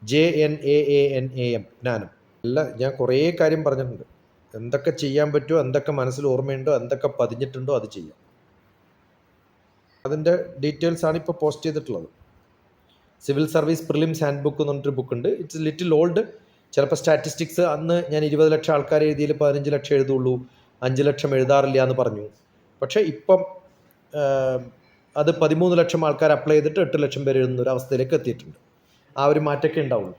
A: JNAANAM, ജ്ഞാനം. അല്ല, ഞാൻ കുറേ കാര്യം പറഞ്ഞിട്ടുണ്ട്. എന്തൊക്കെ ചെയ്യാൻ പറ്റുമോ, എന്തൊക്കെ മനസ്സിൽ ഓർമ്മയുണ്ടോ, എന്തൊക്കെ പതിഞ്ഞിട്ടുണ്ടോ അത് ചെയ്യാം. അതിൻ്റെ ഡീറ്റെയിൽസാണ് ഇപ്പോൾ പോസ്റ്റ് ചെയ്തിട്ടുള്ളത്. Civil service prelims handbook എന്ന് പറഞ്ഞിട്ടൊരു ബുക്കുണ്ട്. It's little old. ചിലപ്പോൾ സ്റ്റാറ്റിസ്റ്റിക്സ് അന്ന് ഞാൻ 20 ലക്ഷം ആൾക്കാർ എഴുതിയിൽ 15 ലക്ഷം എഴുതുള്ളൂ, 5 ലക്ഷം എഴുതാറില്ല എന്ന് പറഞ്ഞു. പക്ഷേ ഇപ്പം അത് 13 ലക്ഷം ആൾക്കാർ അപ്ലൈ ചെയ്തിട്ട് 8 ലക്ഷം പേര് എഴുതുന്ന ഒരു അവസ്ഥയിലേക്ക് എത്തിയിട്ടുണ്ട്. ആ ഒരു മാറ്റമൊക്കെ ഉണ്ടാവുള്ളൂ.